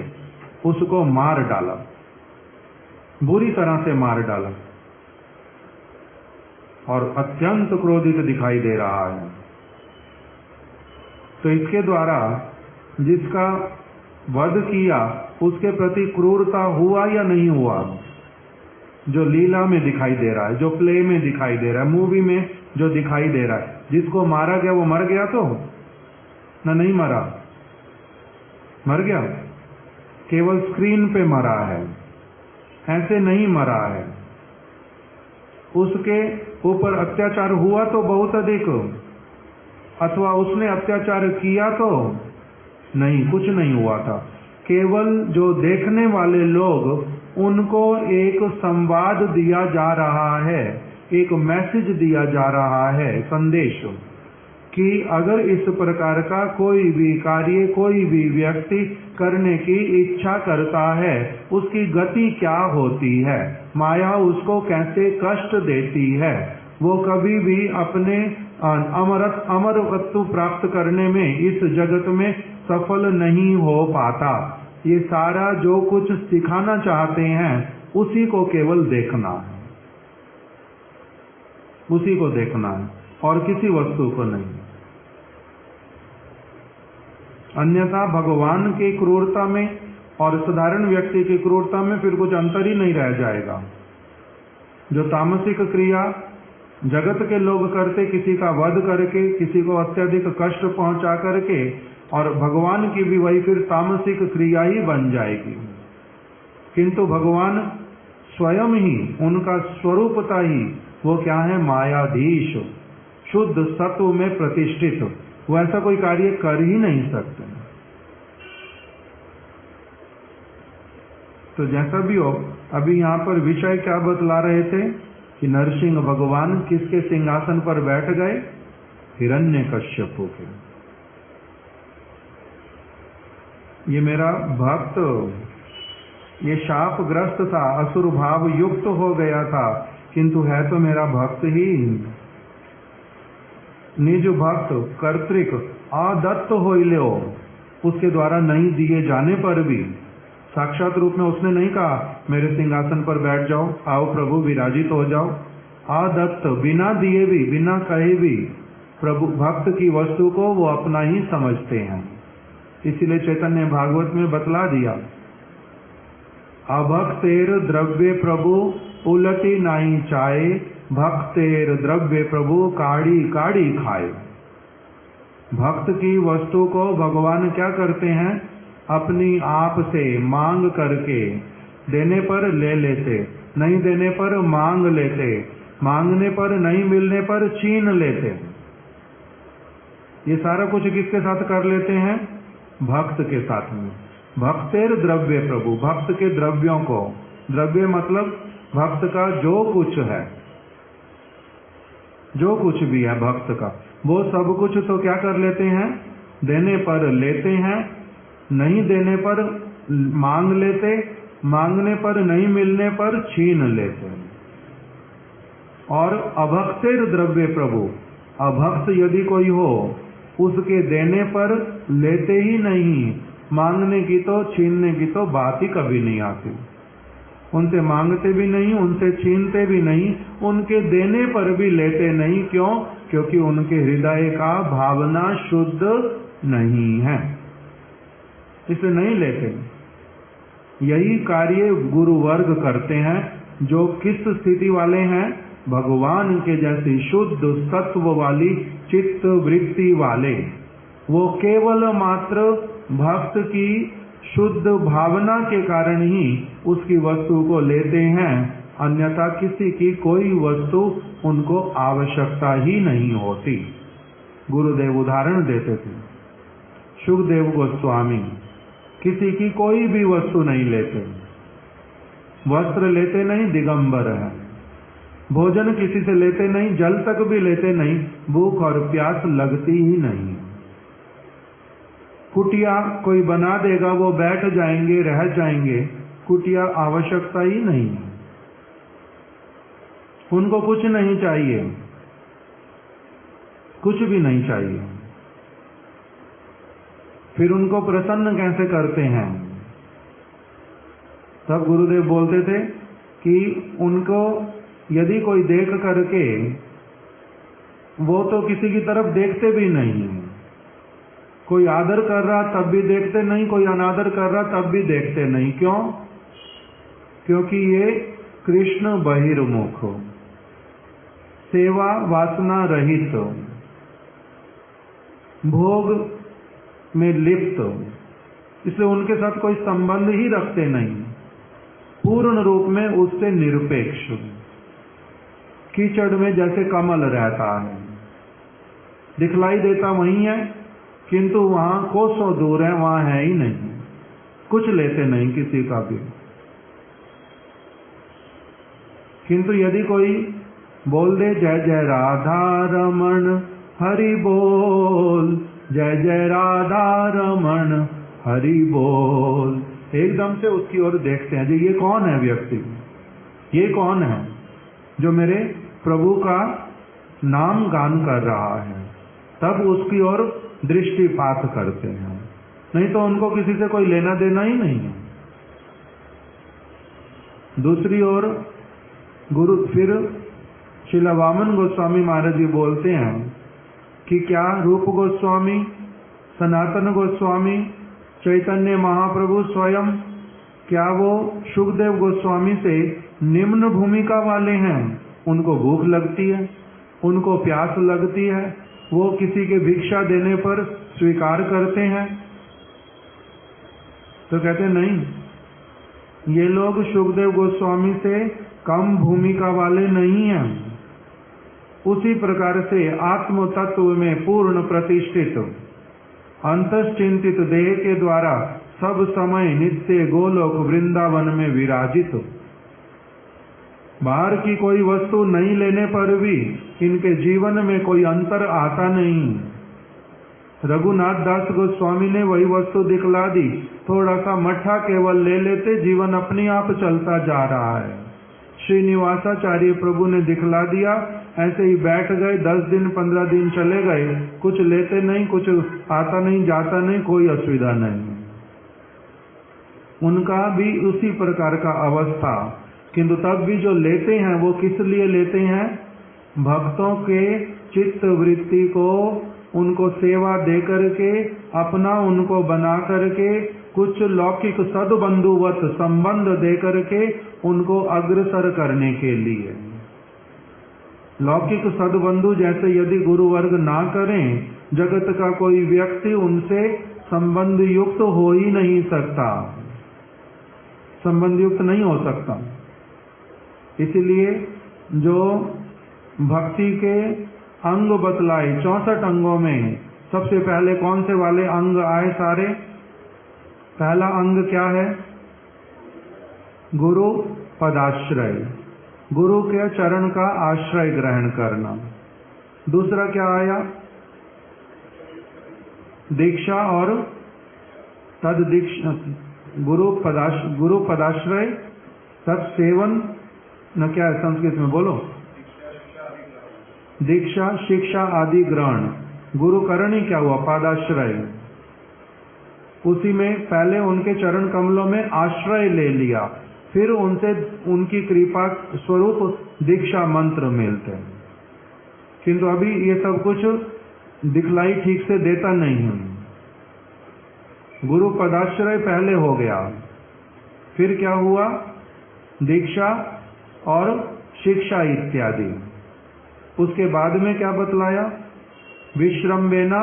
उसको मार डाला, बुरी तरह से मार डाला, और अत्यंत क्रोधित दिखाई दे रहा है। तो इसके द्वारा जिसका वध किया, उसके प्रति क्रूरता हुआ या नहीं हुआ? जो लीला में दिखाई दे रहा है, जो प्ले में दिखाई दे रहा है, मूवी में जो दिखाई दे रहा है, जिसको मारा गया वो मर गया तो ना? नहीं मरा, मर गया, केवल स्क्रीन पे मरा है, ऐसे नहीं मरा है। उसके ऊपर अत्याचार हुआ तो बहुत अधिक, अथवा उसने अत्याचार किया तो नहीं, कुछ नहीं हुआ था। केवल जो देखने वाले लोग, उनको एक संवाद दिया जा रहा है, एक मैसेज दिया जा रहा है, संदेश, कि अगर इस प्रकार का कोई भी कार्य, कोई भी व्यक्ति करने की इच्छा करता है, उसकी गति क्या होती है, माया उसको कैसे कष्ट देती है, वो कभी भी अपने अमरत्व प्राप्त करने में इस जगत में सफल नहीं हो पाता। ये सारा जो कुछ सिखाना चाहते हैं, उसी को केवल देखना है, उसी को देखना है और किसी वस्तु को नहीं। अन्यथा भगवान की क्रूरता में और साधारण व्यक्ति की क्रूरता में फिर कुछ अंतर ही नहीं रह जाएगा। जो तामसिक क्रिया जगत के लोग करते, किसी का वध करके, किसी को अत्यधिक कष्ट पहुंचा करके, और भगवान की भी वही फिर तामसिक क्रिया ही बन जाएगी। किंतु भगवान स्वयं ही, उनका स्वरूपता ही वो क्या है? मायाधीश, शुद्ध सत्व में प्रतिष्ठित, वो ऐसा कोई कार्य कर ही नहीं सकते। तो जैसा भी हो, अभी यहाँ पर विषय क्या बतला रहे थे कि नरसिंह भगवान किसके सिंहासन पर बैठ गए? हिरण्यकश्यपु के। ये मेरा भक्त ये शापग्रस्त था, असुर भाव युक्त हो गया था, किंतु है तो मेरा भक्त ही। निज भक्त कर्तृक अदत्त होइल्यो, उसके द्वारा नहीं दिए जाने पर भी साक्षात रूप में उसने नहीं कहा मेरे सिंहासन पर बैठ जाओ, आओ प्रभु विराजित हो जाओ। अदत्त, बिना दिए भी, बिना कहे भी प्रभु भक्त की वस्तु को वो अपना ही समझते हैं। इसीलिए चैतन्य भागवत में बतला दिया, अभक्तेर द्रव्य प्रभु उलटी नाई चाहे, भक्तेर द्रव्य प्रभु काढ़ी काढ़ी खाए। भक्त की वस्तु को भगवान क्या करते हैं, अपनी आप से मांग करके, देने पर ले लेते, नहीं देने पर मांग लेते, मांगने पर नहीं मिलने पर छीन लेते। ये सारा कुछ किसके साथ कर लेते हैं, भक्त के साथ में। भक्तेर द्रव्य प्रभु, भक्त के द्रव्यों को, द्रव्य मतलब भक्त का जो कुछ है, जो कुछ भी है भक्त का, वो सब कुछ तो क्या कर लेते हैं, देने पर लेते हैं, नहीं देने पर मांग लेते, मांगने पर नहीं मिलने पर छीन लेते। और अभक्तेर द्रव्य प्रभु, अभक्त यदि कोई हो उसके देने पर लेते ही नहीं, मांगने की तो छीनने की तो बात ही कभी नहीं आती। उनसे मांगते भी नहीं, उनसे छीनते भी नहीं, उनके देने पर भी लेते नहीं। क्यों? क्योंकि उनके हृदय का भावना शुद्ध नहीं है, इसे नहीं लेते। यही कार्य गुरु वर्ग करते हैं, जो किस स्थिति वाले हैं, भगवान के जैसी शुद्ध सत्व वाली चित्त वृत्ति वाले। वो केवल मात्र भक्त की शुद्ध भावना के कारण ही उसकी वस्तु को लेते हैं, अन्यथा किसी की कोई वस्तु उनको आवश्यकता ही नहीं होती। गुरुदेव उदाहरण देते थे, सुखदेव गोस्वामी किसी की कोई भी वस्तु नहीं लेते, वस्त्र लेते नहीं, दिगंबर है। भोजन किसी से लेते नहीं, जल तक भी लेते नहीं, भूख और प्यास लगती ही नहीं। कुटिया कोई बना देगा, वो बैठ जाएंगे, रह जाएंगे, कुटिया आवश्यकता ही नहीं, उनको कुछ नहीं चाहिए, कुछ भी नहीं चाहिए। फिर उनको प्रसन्न कैसे करते हैं? तब गुरुदेव बोलते थे कि उनको यदि कोई देख करके, वो तो किसी की तरफ देखते भी नहीं, कोई आदर कर रहा तब भी देखते नहीं, कोई अनादर कर रहा तब भी देखते नहीं। क्यों? क्योंकि ये कृष्ण बहिर्मुख, सेवा वासना रहित, भोग में लिप्त, इसलिए उनके साथ कोई संबंध ही रखते नहीं, पूर्ण रूप में उससे निरपेक्ष। कीचड़ में जैसे कमल रहता है, दिखलाई देता वहीं है, किंतु वहां कोसों दूर है, वहां है ही नहीं, कुछ लेते नहीं किसी का भी। किंतु यदि कोई बोल दे जय जय राधा रमण हरि बोल, जय जय राधा रमण हरि बोल, एकदम से उसकी ओर देखते हैं, जी ये कौन है व्यक्ति, ये कौन है जो मेरे प्रभु का नाम गान कर रहा है, तब उसकी ओर दृष्टिपात करते हैं। नहीं तो उनको किसी से कोई लेना देना ही नहीं है। दूसरी ओर गुरु फिर श्रील वामन गोस्वामी महाराज जी बोलते हैं कि क्या रूप गोस्वामी, सनातन गोस्वामी, चैतन्य महाप्रभु स्वयं, क्या वो सुखदेव गोस्वामी से निम्न भूमिका वाले हैं? उनको भूख लगती है, उनको प्यास लगती है, वो किसी के भिक्षा देने पर स्वीकार करते हैं? तो कहते नहीं, ये लोग सुखदेव गोस्वामी से कम भूमिका वाले नहीं हैं। उसी प्रकार से आत्म तत्व में पूर्ण प्रतिष्ठित, अंतश्चिंतित देह के द्वारा सब समय नित्य गोलोक वृंदावन में विराजित, बाहर की कोई वस्तु नहीं लेने पर भी इनके जीवन में कोई अंतर आता नहीं। रघुनाथ दास गोस्वामी ने वही वस्तु दिखला दी, थोड़ा सा मट्ठा केवल ले लेते जीवन अपने आप चलता जा रहा है। श्रीनिवासाचार्य प्रभु ने दिखला दिया, ऐसे ही बैठ गए, 10 दिन 15 दिन चले गए, कुछ लेते नहीं, कुछ आता नहीं जाता नहीं, कोई असुविधा नहीं। उनका भी उसी प्रकार का अवस्था, किंतु तब भी जो लेते हैं वो किस लिए लेते हैं? भक्तों के चित्त वृत्ति को, उनको सेवा दे करके, अपना उनको बना करके, कुछ लौकिक सद्बंधुवत संबंध दे करके उनको अग्रसर करने के लिए। लौकिक सद्बंधु जैसे यदि गुरुवर्ग ना करें, जगत का कोई व्यक्ति उनसे संबंध युक्त हो ही नहीं सकता, संबंध युक्त नहीं हो सकता। इसलिए जो भक्ति के अंग बतलाए 64 अंगों में सबसे पहले कौन से वाले अंग आए सारे? पहला अंग क्या है? गुरु पदाश्रय, गुरु के चरण का आश्रय ग्रहण करना। दूसरा क्या आया? दीक्षा और तद दीक्षा, गुरु पदाश्रय तत्सेवन न, क्या है संस्कृत में बोलो? दीक्षा शिक्षा आदि ग्रहण। गुरु करणी क्या हुआ? पादाश्रय। उसी में पहले उनके चरण कमलों में आश्रय ले लिया, फिर उनसे उनकी कृपा स्वरूप दीक्षा मंत्र मिलते हैं। किंतु अभी ये सब कुछ दिखलाई ठीक से देता नहीं है। गुरु पदाश्रय पहले हो गया, फिर क्या हुआ? दीक्षा और शिक्षा इत्यादि। उसके बाद में क्या बतलाया? विश्रम्भेना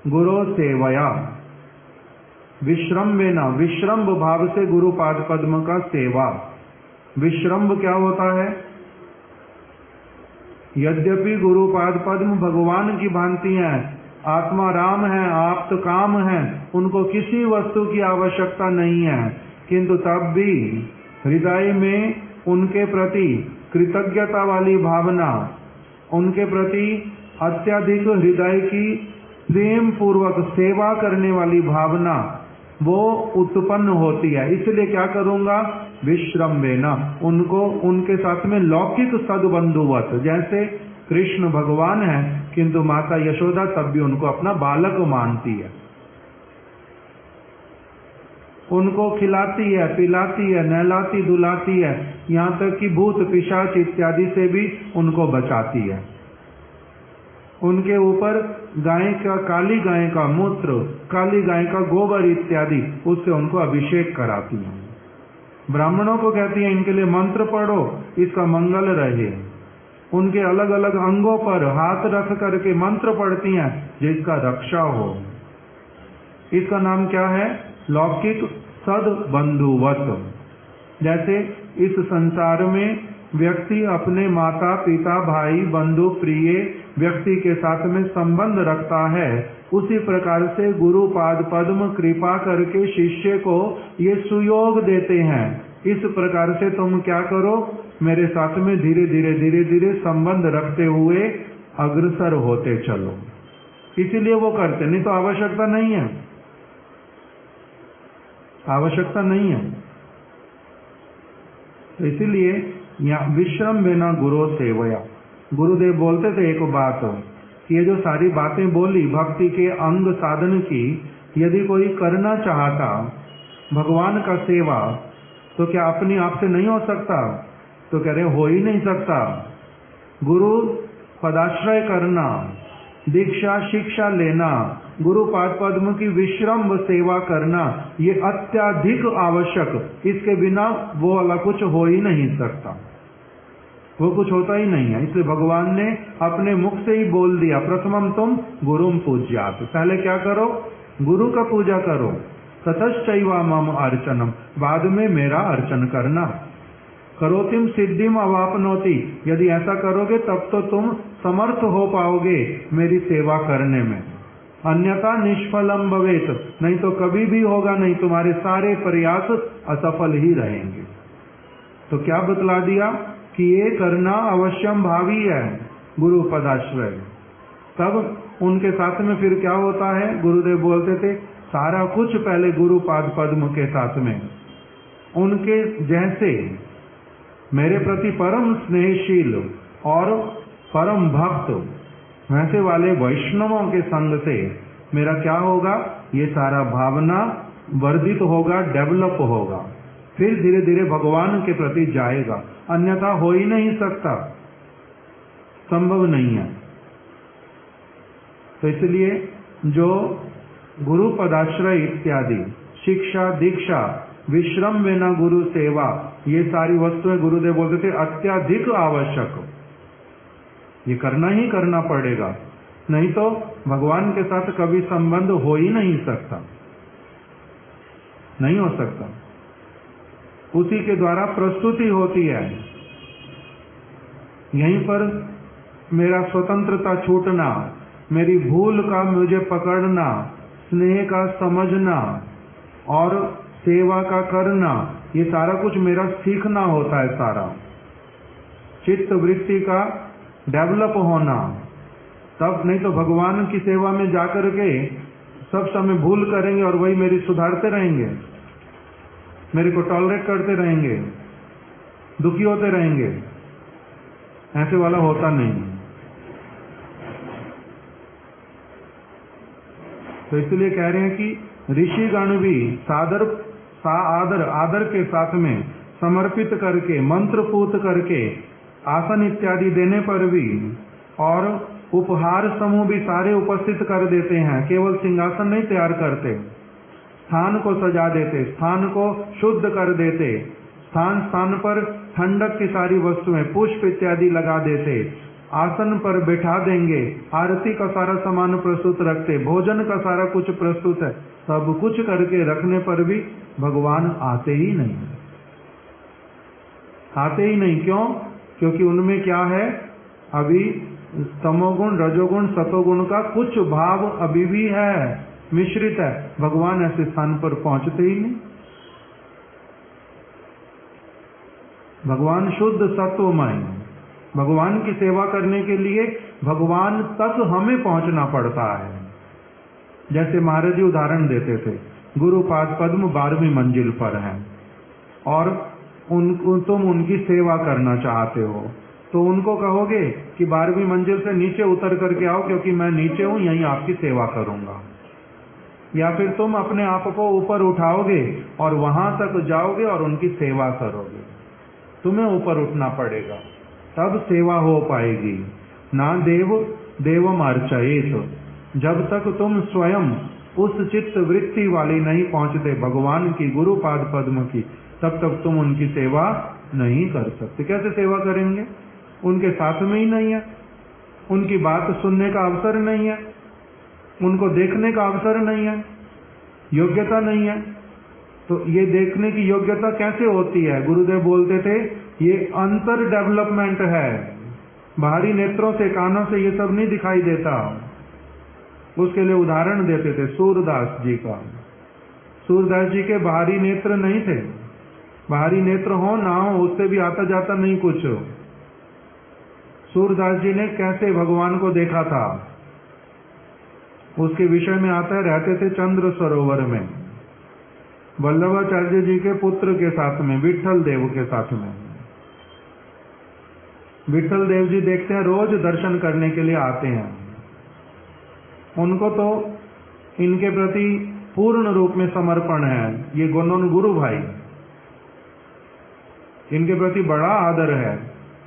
गुरु सेवया। विश्रम्भेना, विश्रम्भ भाव से गुरु पाद पद्म का सेवा। विश्रम्भ क्या होता है? यद्यपि गुरु पाद पद्म भगवान की भांति है, आत्मा राम है, आप्त काम है, उनको किसी वस्तु की आवश्यकता नहीं है, किंतु तब भी हृदय में उनके प्रति कृतज्ञता वाली भावना, उनके प्रति अत्यधिक हृदय की प्रेम पूर्वक सेवा करने वाली भावना वो उत्पन्न होती है। इसलिए क्या करूंगा? विश्रम्भेना, उनको उनके साथ में लौकिक सद्बंधुवत, जैसे कृष्ण भगवान है किंतु माता यशोदा तब भी उनको अपना बालक मानती है, उनको खिलाती है, पिलाती है, नहलाती धुलाती है, यहाँ तक कि भूत पिशाच इत्यादि से भी उनको बचाती है। उनके ऊपर गाय का, काली गाय का मूत्र, काली गाय का गोबर इत्यादि, उससे उनको अभिषेक कराती है। ब्राह्मणों को कहती है इनके लिए मंत्र पढ़ो, इसका मंगल रहे। उनके अलग अलग अंगों पर हाथ रख करके मंत्र पढ़ती हैं जिसका रक्षा हो। इसका नाम क्या है? लौकिक सद्बंधुवत। जैसे इस संसार में व्यक्ति अपने माता पिता भाई बंधु प्रिय व्यक्ति के साथ में संबंध रखता है, उसी प्रकार से गुरु पाद पद्म कृपा करके शिष्य को ये सुयोग देते हैं। इस प्रकार से तुम क्या करो? मेरे साथ में धीरे धीरे संबंध रखते हुए अग्रसर होते चलो। इसीलिए वो करते, नहीं तो आवश्यकता नहीं है, आवश्यकता नहीं है। तो इसीलिए यहाँ विश्रम्भेना गुरु सेवया। गुरुदेव बोलते थे एक बात कि ये जो सारी बातें बोली भक्ति के अंग साधन की, यदि कोई करना चाहता भगवान का सेवा तो क्या अपने आप से नहीं हो सकता? तो कह रहे हो ही नहीं सकता। गुरु पदाश्रय करना, दीक्षा शिक्षा लेना, गुरु पाद पद्म की विश्रम्भ सेवा करना, ये अत्यधिक आवश्यक, इसके बिना वो वाला कुछ हो ही नहीं सकता, वो कुछ होता ही नहीं है। इसलिए भगवान ने अपने मुख से ही बोल दिया, प्रथमम तुम गुरुम पूज्यात। पहले क्या करो? गुरु का पूजा करो। ततश्चैवा मम अर्चनम, बाद में मेरा अर्चन करना। करोतिम सिद्धिम अवापनोति, यदि ऐसा करोगे तब तो तुम समर्थ हो पाओगे मेरी सेवा करने में। अन्यथा निष्फलम भवेत, नहीं तो कभी भी होगा नहीं, तुम्हारे सारे प्रयास असफल ही रहेंगे। तो क्या बतला दिया कि ये करना अवश्यम भावी है, गुरु पदाश्रय। तब उनके साथ में फिर क्या होता है, गुरुदेव बोलते थे सारा कुछ पहले गुरु पाद पद्म के साथ में उनके जैसे मेरे प्रति परम स्नेहशील और परम भक्त वैसे वाले वैष्णवों के संग से मेरा क्या होगा, ये सारा भावना वर्धित होगा, डेवलप होगा, फिर धीरे धीरे भगवान के प्रति जाएगा, अन्यथा हो ही नहीं सकता, संभव नहीं है। तो इसलिए जो गुरु पदाश्रय इत्यादि शिक्षा दीक्षा विश्रम बिना गुरु सेवा ये सारी वस्तुएं गुरुदेव बोलते थे अत्यधिक आवश्यक, ये करना ही करना पड़ेगा, नहीं तो भगवान के साथ कभी संबंध हो ही नहीं सकता, नहीं हो सकता। उसी के द्वारा प्रस्तुति होती है। यहीं पर मेरा स्वतंत्रता छूटना, मेरी भूल का मुझे पकड़ना, स्नेह का समझना और सेवा का करना, ये सारा कुछ मेरा सीखना होता है। सारा चित्त वृत्ति का डेवलप होना, तब नहीं तो भगवान की सेवा में जाकर के सब समय भूल करेंगे और वही मेरी सुधारते रहेंगे, मेरे को टॉलरेट करते रहेंगे, दुखी होते रहेंगे, ऐसे वाला होता नहीं। तो इसलिए कह रहे हैं कि ऋषिगण भी आदर के साथ में समर्पित करके मंत्रपूत करके आसन इत्यादि देने पर भी और उपहार समूह भी सारे उपस्थित कर देते हैं, केवल सिंहासन नहीं तैयार करते, स्थान को सजा देते, स्थान को शुद्ध कर देते, स्थान स्थान पर ठंडक की सारी वस्तुएं पुष्प इत्यादि लगा देते, आसन पर बैठा देंगे, आरती का सारा सामान प्रस्तुत रखते, भोजन का सारा कुछ प्रस्तुत है, सब कुछ करके रखने पर भी भगवान आते ही नहीं, आते ही नहीं। क्यों? क्योंकि उनमें क्या है, अभी तमोगुण रजोगुण सतोगुण का कुछ भाव अभी भी है, मिश्रित है, भगवान ऐसे स्थान पर पहुंचते ही नहीं। भगवान शुद्ध सत्वमय, भगवान की सेवा करने के लिए भगवान तक हमें पहुंचना पड़ता है। जैसे महाराज जी उदाहरण देते थे, गुरुपाद पद्म 12वीं मंजिल पर है और तुम उनकी सेवा करना चाहते हो, तो उनको कहोगे कि 12वीं मंजिल से नीचे उतर करके आओ, क्योंकि मैं नीचे हूं, यहीं आपकी सेवा करूंगा। या फिर तुम अपने आप को ऊपर उठाओगे और वहां तक जाओगे और उनकी सेवा करोगे, तुम्हें ऊपर उठना पड़ेगा, तब सेवा हो पाएगी। ना देव देवम अर्चयेत, जब तक तुम स्वयं उस चित्त वृत्ति वाली नहीं पहुंचते भगवान की गुरुपाद पद्म की, तब तक तुम उनकी सेवा नहीं कर सकते। कैसे सेवा करेंगे? उनके साथ में ही नहीं है, उनकी बात सुनने का अवसर नहीं है, उनको देखने का अवसर नहीं है, योग्यता नहीं है। तो ये देखने की योग्यता कैसे होती है? गुरुदेव बोलते थे ये अंतर डेवलपमेंट है, बाहरी नेत्रों से कानों से ये सब नहीं दिखाई देता। उसके लिए उदाहरण देते थे सूरदास जी का। सूरदास जी के बाहरी नेत्र नहीं थे, बाहरी नेत्र हो ना हो उससे भी आता जाता नहीं कुछ। सूरदास जी ने कैसे भगवान को देखा था उसके विषय में आता है। रहते थे चंद्र सरोवर में वल्लभाचार्य जी के पुत्र के साथ में, विठल देव के साथ में। विठल देव जी देखते हैं रोज दर्शन करने के लिए आते हैं, उनको तो इनके प्रति पूर्ण रूप में समर्पण है। ये गुरु भाई, इनके प्रति बड़ा आदर है,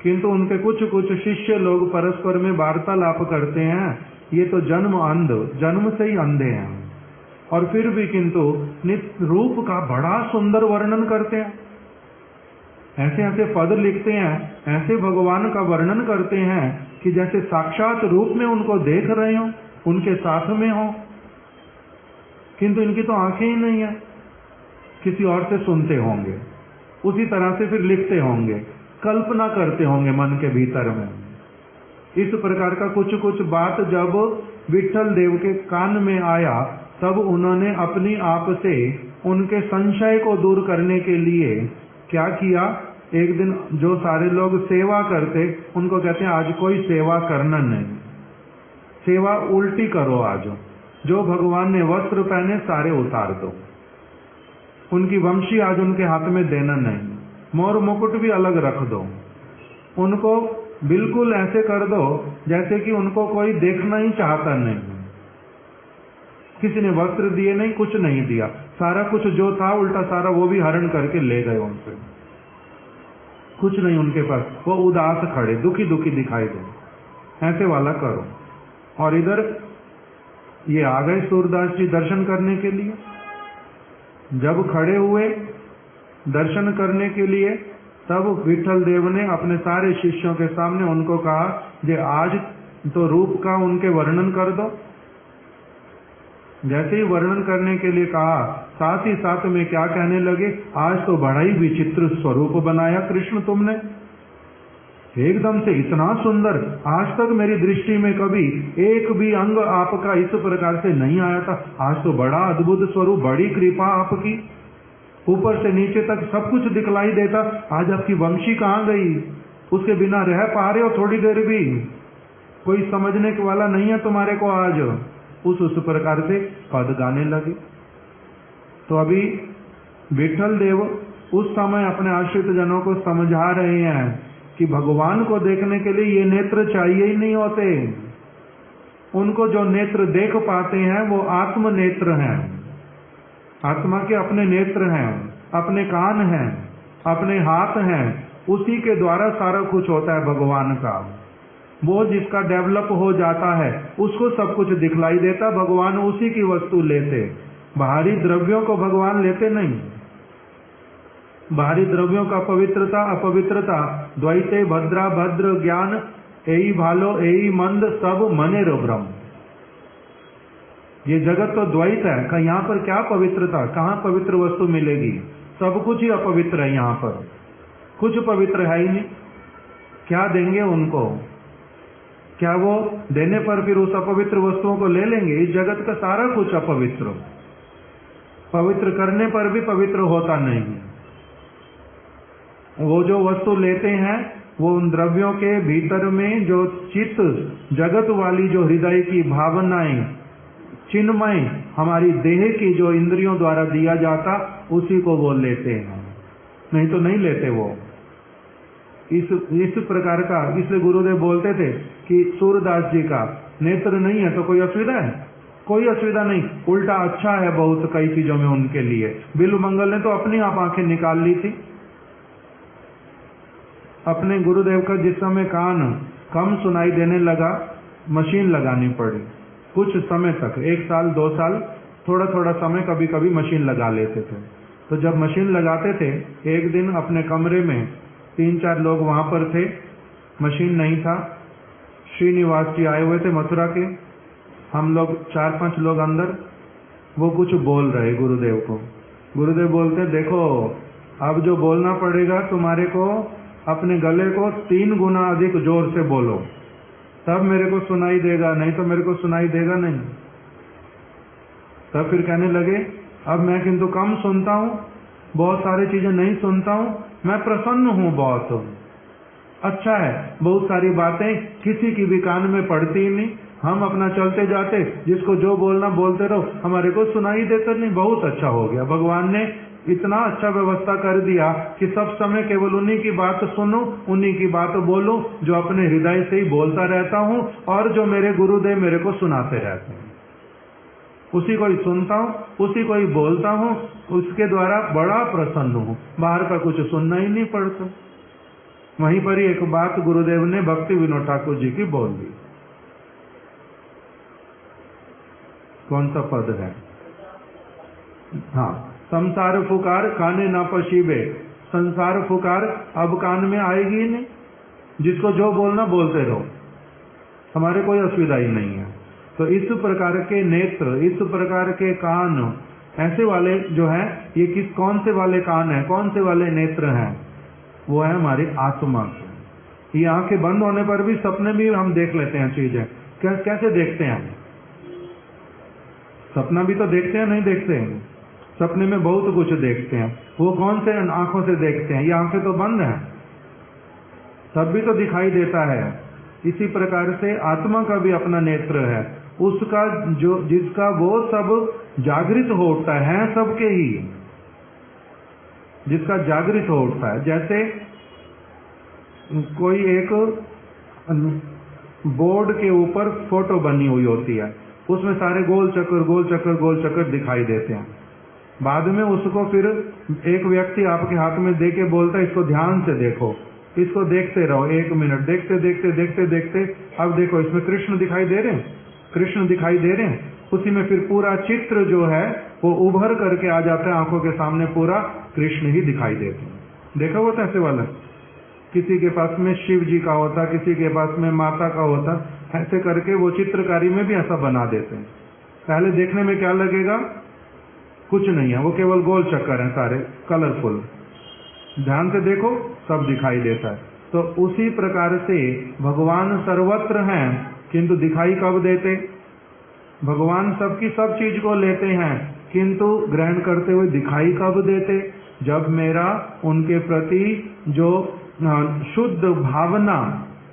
किंतु उनके कुछ कुछ शिष्य लोग परस्पर में वार्तालाप करते हैं, ये तो जन्म से ही अंधे हैं, और फिर भी किंतु नित्य रूप का बड़ा सुंदर वर्णन करते हैं, ऐसे ऐसे पद लिखते हैं, ऐसे भगवान का वर्णन करते हैं कि जैसे साक्षात रूप में उनको देख रहे हो, उनके साथ में हो, किंतु इनकी तो आंखें ही नहीं है, किसी और से सुनते होंगे, उसी तरह से फिर लिखते होंगे, कल्पना करते होंगे मन के भीतर में। इस प्रकार का कुछ कुछ बात जब विठल देव के कान में आया, तब उन्होंने अपनी आप से उनके संशय को दूर करने के लिए क्या किया, एक दिन जो सारे लोग सेवा करते उनको कहते हैं आज कोई सेवा करना नहीं, सेवा उल्टी करो। आज जो भगवान ने वस्त्र पहने सारे उतार दो, उनकी वंशी आज उनके हाथ में देना नहीं, मोर मुकुट भी अलग रख दो, उनको बिल्कुल ऐसे कर दो जैसे कि उनको कोई देखना ही चाहता नहीं। किसी ने वस्त्र दिए नहीं, कुछ नहीं दिया, सारा कुछ जो था उल्टा सारा वो भी हरण करके ले गए उनसे, कुछ नहीं उनके पास, वो उदास खड़े दुखी दुखी दिखाई दे, ऐसे वाला करो। और इधर ये आ गए सूरदास जी दर्शन करने के लिए। जब खड़े हुए दर्शन करने के लिए, तब विठल देव ने अपने सारे शिष्यों के सामने उनको कहा, जे आज तो रूप का उनके वर्णन कर दो। जैसे ही वर्णन करने के लिए कहा, साथ ही साथ में क्या कहने लगे, आज तो बड़ा ही विचित्र स्वरूप बनाया कृष्ण तुमने, एकदम से इतना सुंदर, आज तक मेरी दृष्टि में कभी एक भी अंग आपका इस प्रकार से नहीं आया था। आज तो बड़ा अद्भुत स्वरूप, बड़ी कृपा आपकी, ऊपर से नीचे तक सब कुछ दिखलाई देता। आज आपकी वंशी कहाँ गई, उसके बिना रह पा रहे हो थोड़ी देर भी, कोई समझने वाला नहीं है तुम्हारे को आज। उस प्रकार से पद गाने लगे। तो अभी विठल देव उस समय अपने आश्रित जनों को समझा रहे हैं कि भगवान को देखने के लिए ये नेत्र चाहिए ही नहीं होते। उनको जो नेत्र देख पाते हैं वो आत्म नेत्र हैं, आत्मा के अपने नेत्र हैं, अपने कान हैं, अपने हाथ हैं, उसी के द्वारा सारा कुछ होता है भगवान का। वो जिसका डेवलप हो जाता है उसको सब कुछ दिखलाई देता, भगवान उसी की वस्तु लेते, बाहरी द्रव्यों को भगवान लेते नहीं। बाहरी द्रव्यों का पवित्रता अपवित्रता, द्वैते भद्रा भद्र ज्ञान, एई भालो एई मंद सब मनेरो ब्रह्म। ये जगत तो द्वैत है, का यहाँ पर क्या पवित्रता, कहाँ पवित्र वस्तु मिलेगी, सब कुछ ही अपवित्र है। यहाँ पर कुछ पवित्र है ही नहीं, क्या देंगे उनको, क्या वो देने पर फिर उस अपवित्र वस्तुओं को ले लेंगे। इस जगत का सारा कुछ अपवित्र, पवित्र करने पर भी पवित्र होता नहीं। वो जो वस्तु लेते हैं वो उन द्रव्यों के भीतर में जो चित्त जगत वाली जो हृदय की भावनाएं, चिन्मय हमारी देह की जो इंद्रियों द्वारा दिया जाता, उसी को वो लेते हैं, नहीं तो नहीं लेते वो। इस प्रकार का, इसलिए गुरुदेव बोलते थे कि सूरदास जी का नेत्र नहीं है तो कोई असुविधा है, कोई असुविधा नहीं, उल्टा अच्छा है बहुत कई चीजों में उनके लिए। बिल्व मंगल ने तो अपनी आप आंखें निकाल ली थी। अपने गुरुदेव का जिस समय कान कम सुनाई देने लगा, मशीन लगानी पड़ी कुछ समय तक, 1 साल 2 साल, थोड़ा थोड़ा समय कभी कभी मशीन लगा लेते थे। तो जब मशीन लगाते थे, एक दिन अपने कमरे में 3-4 लोग वहां पर थे, मशीन नहीं था, श्रीनिवास जी आए हुए थे मथुरा के, हम लोग 4-5 लोग अंदर, वो कुछ बोल रहे गुरुदेव को। गुरुदेव बोलते, देखो अब जो बोलना पड़ेगा तुम्हारे को, अपने गले को 3 गुना अधिक जोर से बोलो, तब मेरे को सुनाई देगा, नहीं तो मेरे को सुनाई देगा नहीं। तब फिर कहने लगे, अब मैं किंतु कम सुनता हूँ, बहुत सारी चीजें नहीं सुनता हूँ, मैं प्रसन्न हूँ बहुत, अच्छा है, बहुत सारी बातें किसी की भी कान में पड़ती ही नहीं, हम अपना चलते जाते, जिसको जो बोलना बोलते रहो, हमारे को सुनाई देता नहीं, बहुत अच्छा हो गया। भगवान ने इतना अच्छा व्यवस्था कर दिया कि सब समय केवल उन्हीं की बात सुनूं, उन्हीं की बात बोलूं, जो अपने हृदय से ही बोलता रहता हूं, और जो मेरे गुरुदेव मेरे को सुनाते रहते हैं, उसी को ही सुनता हूं, उसी को ही बोलता हूं, उसके द्वारा बड़ा प्रसन्न हूं, बाहर का कुछ सुनना ही नहीं पड़ता। वहीं पर ही एक बात गुरुदेव ने भक्ति विनोद ठाकुर जी की बोल दी। कौन सा पद है? हाँ, संसार फुकार काने ना पशीबे, संसार फुकार अब कान में आएगी ही नहीं, जिसको जो बोलना बोलते रहो, हमारे कोई असुविधा ही नहीं है। तो इस प्रकार के नेत्र, इस प्रकार के कान, ऐसे वाले जो हैं, ये कौन से वाले कान हैं, कौन से वाले नेत्र हैं? वो है हमारी आत्मा के। ये आंखें बंद होने पर भी सपने भी हम देख लेते हैं चीजें। कैसे देखते हैं? सपना भी तो देखते हैं, नहीं देखते हैं? सपने में बहुत कुछ देखते हैं। वो कौन से आंखों से देखते हैं? ये आंखें तो बंद हैं, तब भी तो दिखाई देता है। इसी प्रकार से आत्मा का भी अपना नेत्र है, उसका जो जिसका वो सब जागृत हो उठता है, सबके ही जिसका जागृत हो उठता है। जैसे कोई एक बोर्ड के ऊपर फोटो बनी हुई होती है, उसमें सारे गोल चक्कर दिखाई देते हैं। बाद में उसको फिर एक व्यक्ति आपके हाथ में दे के बोलता है इसको ध्यान से देखो, इसको देखते रहो 1 मिनट, देखते अब देखो इसमें कृष्ण दिखाई दे रहे हैं। उसी में फिर पूरा चित्र जो है वो उभर करके आ जाता है, आंखों के सामने पूरा कृष्ण ही दिखाई देते हैं। देखा होता ऐसे वाला, किसी के पास में शिव जी का होता, किसी के पास में माता का होता, ऐसे करके वो चित्रकारी में भी ऐसा बना देते हैं। पहले देखने में क्या लगेगा, कुछ नहीं है, वो केवल गोल चक्कर है, सारे कलरफुल। ध्यान से देखो सब दिखाई देता है। तो उसी प्रकार से भगवान सर्वत्र हैं, किंतु दिखाई कब देते? भगवान सबकी सब चीज को लेते हैं, किंतु ग्रहण करते हुए दिखाई कब देते? जब मेरा उनके प्रति जो शुद्ध भावना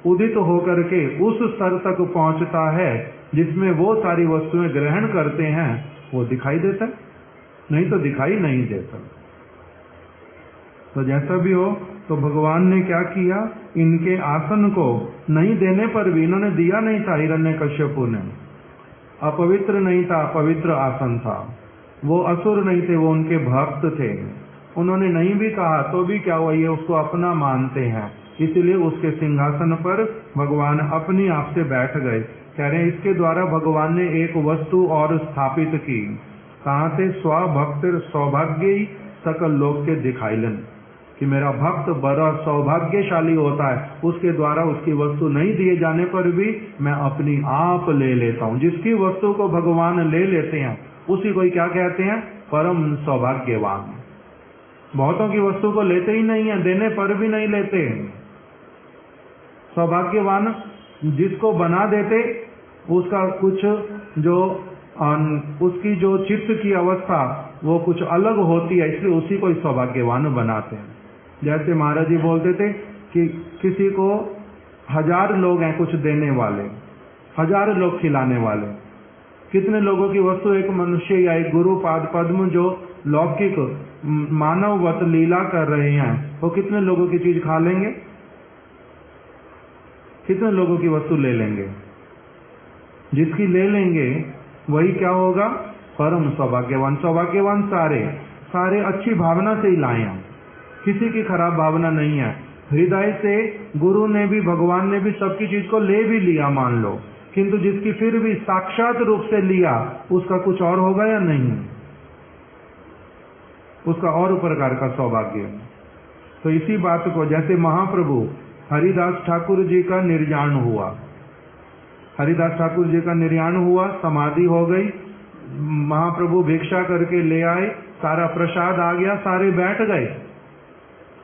उदित होकर के उस स्तर तक पहुंचता है जिसमें वो सारी वस्तुएं ग्रहण करते हैं, वो दिखाई देता है, नहीं तो दिखाई नहीं देता। तो जैसा भी हो, तो भगवान ने क्या किया, इनके आसन को नहीं देने पर भी, इन्होंने दिया नहीं था हिरण्यकश्यपु ने, अपवित्र नहीं था, पवित्र आसन था। वो असुर नहीं थे, वो उनके भक्त थे। उन्होंने नहीं भी कहा तो भी क्या हुआ, ये उसको अपना मानते हैं, इसीलिए उसके सिंहासन पर भगवान अपने आप से बैठ गए। कह रहे हैं इसके द्वारा भगवान ने एक वस्तु और स्थापित की। कहाँ से? स्वभक्त सौभाग्य सकल लोक के दिखाइलन, कि मेरा भक्त बड़ा सौभाग्यशाली होता है, उसके द्वारा उसकी वस्तु नहीं दिए जाने पर भी मैं अपनी आप ले लेता हूँ। जिसकी वस्तु को भगवान ले लेते हैं उसी को क्या कहते हैं? परम सौभाग्यवान। बहुतों की वस्तु को लेते ही नहीं है, देने पर भी नहीं लेते। सौभाग्यवान जिसको बना देते उसका कुछ जो उसकी जो चित्त की अवस्था वो कुछ अलग होती है, इसलिए उसी को सौभाग्यवान बनाते हैं। जैसे महाराज जी बोलते थे कि किसी को 1000 लोग हैं कुछ देने वाले, 1000 लोग खिलाने वाले, कितने लोगों की वस्तु एक मनुष्य या एक गुरु पाद पद्म जो लौकिक मानववत लीला कर रहे हैं, वो कितने लोगों की चीज खा लेंगे, कितने लोगों की वस्तु ले लेंगे? जिसकी ले लेंगे वही क्या होगा? परम सौभाग्यवान। सौभाग्यवान सारे अच्छी भावना से ही लाए हैं, किसी की खराब भावना नहीं है। हृदय से गुरु ने भी, भगवान ने भी सबकी चीज को ले भी लिया मान लो, किंतु जिसकी फिर भी साक्षात रूप से लिया उसका कुछ और होगा या नहीं? उसका और प्रकार का सौभाग्य। तो इसी बात को, जैसे महाप्रभु हरिदास ठाकुर जी का निर्याण हुआ, हरिदास ठाकुर जी का निर्याण हुआ, समाधि हो गई, महाप्रभु भिक्षा करके ले आए, सारा प्रसाद आ गया, सारे बैठ गए,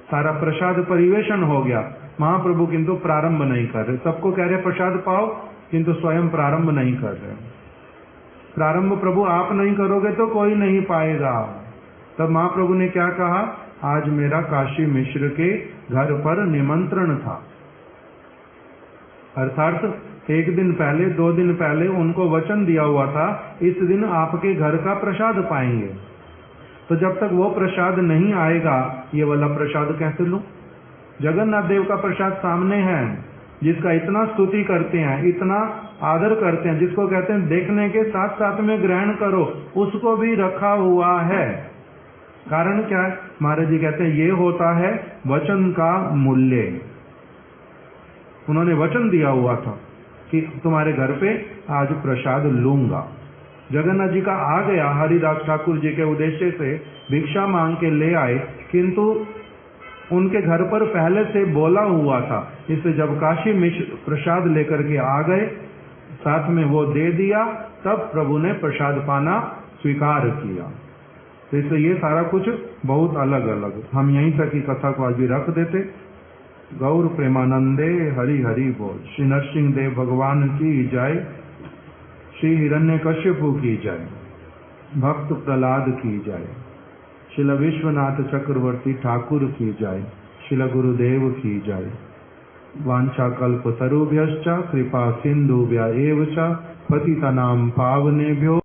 सारा प्रसाद परिवेशन हो गया। महाप्रभु किंतु प्रारंभ नहीं कर रहे, सबको कह रहे प्रसाद पाओ, किंतु स्वयं प्रारंभ नहीं कर रहे। प्रारंभ प्रभु आप नहीं करोगे तो कोई नहीं पाएगा। तब महाप्रभु ने क्या कहा? आज मेरा काशी मिश्र के घर पर निमंत्रण था, अर्थात 1 दिन पहले 2 दिन पहले उनको वचन दिया हुआ था इस दिन आपके घर का प्रसाद पाएंगे। तो जब तक वो प्रसाद नहीं आएगा ये वाला प्रसाद कैसे लूं? जगन्नाथ देव का प्रसाद सामने है, जिसका इतना स्तुति करते हैं, इतना आदर करते हैं, जिसको कहते हैं देखने के साथ साथ में ग्रहण करो, उसको भी रखा हुआ है। कारण क्या है? महाराज जी कहते हैं ये होता है वचन का मूल्य। उन्होंने वचन दिया हुआ था कि तुम्हारे घर पे आज प्रसाद लूंगा। जगन्नाथ जी का आ गया, हरिदास ठाकुर जी के उद्देश्य से भिक्षा मांग के ले आए, किंतु उनके घर पर पहले से बोला हुआ था, इसलिए जब काशी मिश्र प्रसाद लेकर के आ गए, साथ में वो दे दिया, तब प्रभु ने प्रसाद पाना स्वीकार किया। तो इसलिए ये सारा कुछ बहुत अलग अलग। हम यहीं तक की कथा को आज भी रख देते। गौर प्रेमानंदे हरि हरि बोल। श्री नरसिंह देव भगवान की जय, श्री हिरण्यकश्यपु की जय, भक्त प्रहलाद की जय, श्रील विश्वनाथ चक्रवर्ती ठाकुर की जय, श्रील गुरुदेव की जय। वाञ्छाकल्पतरुभ्यश्च कृपा सिन्धुभ्य एव च पतितानां पावनेभ्यो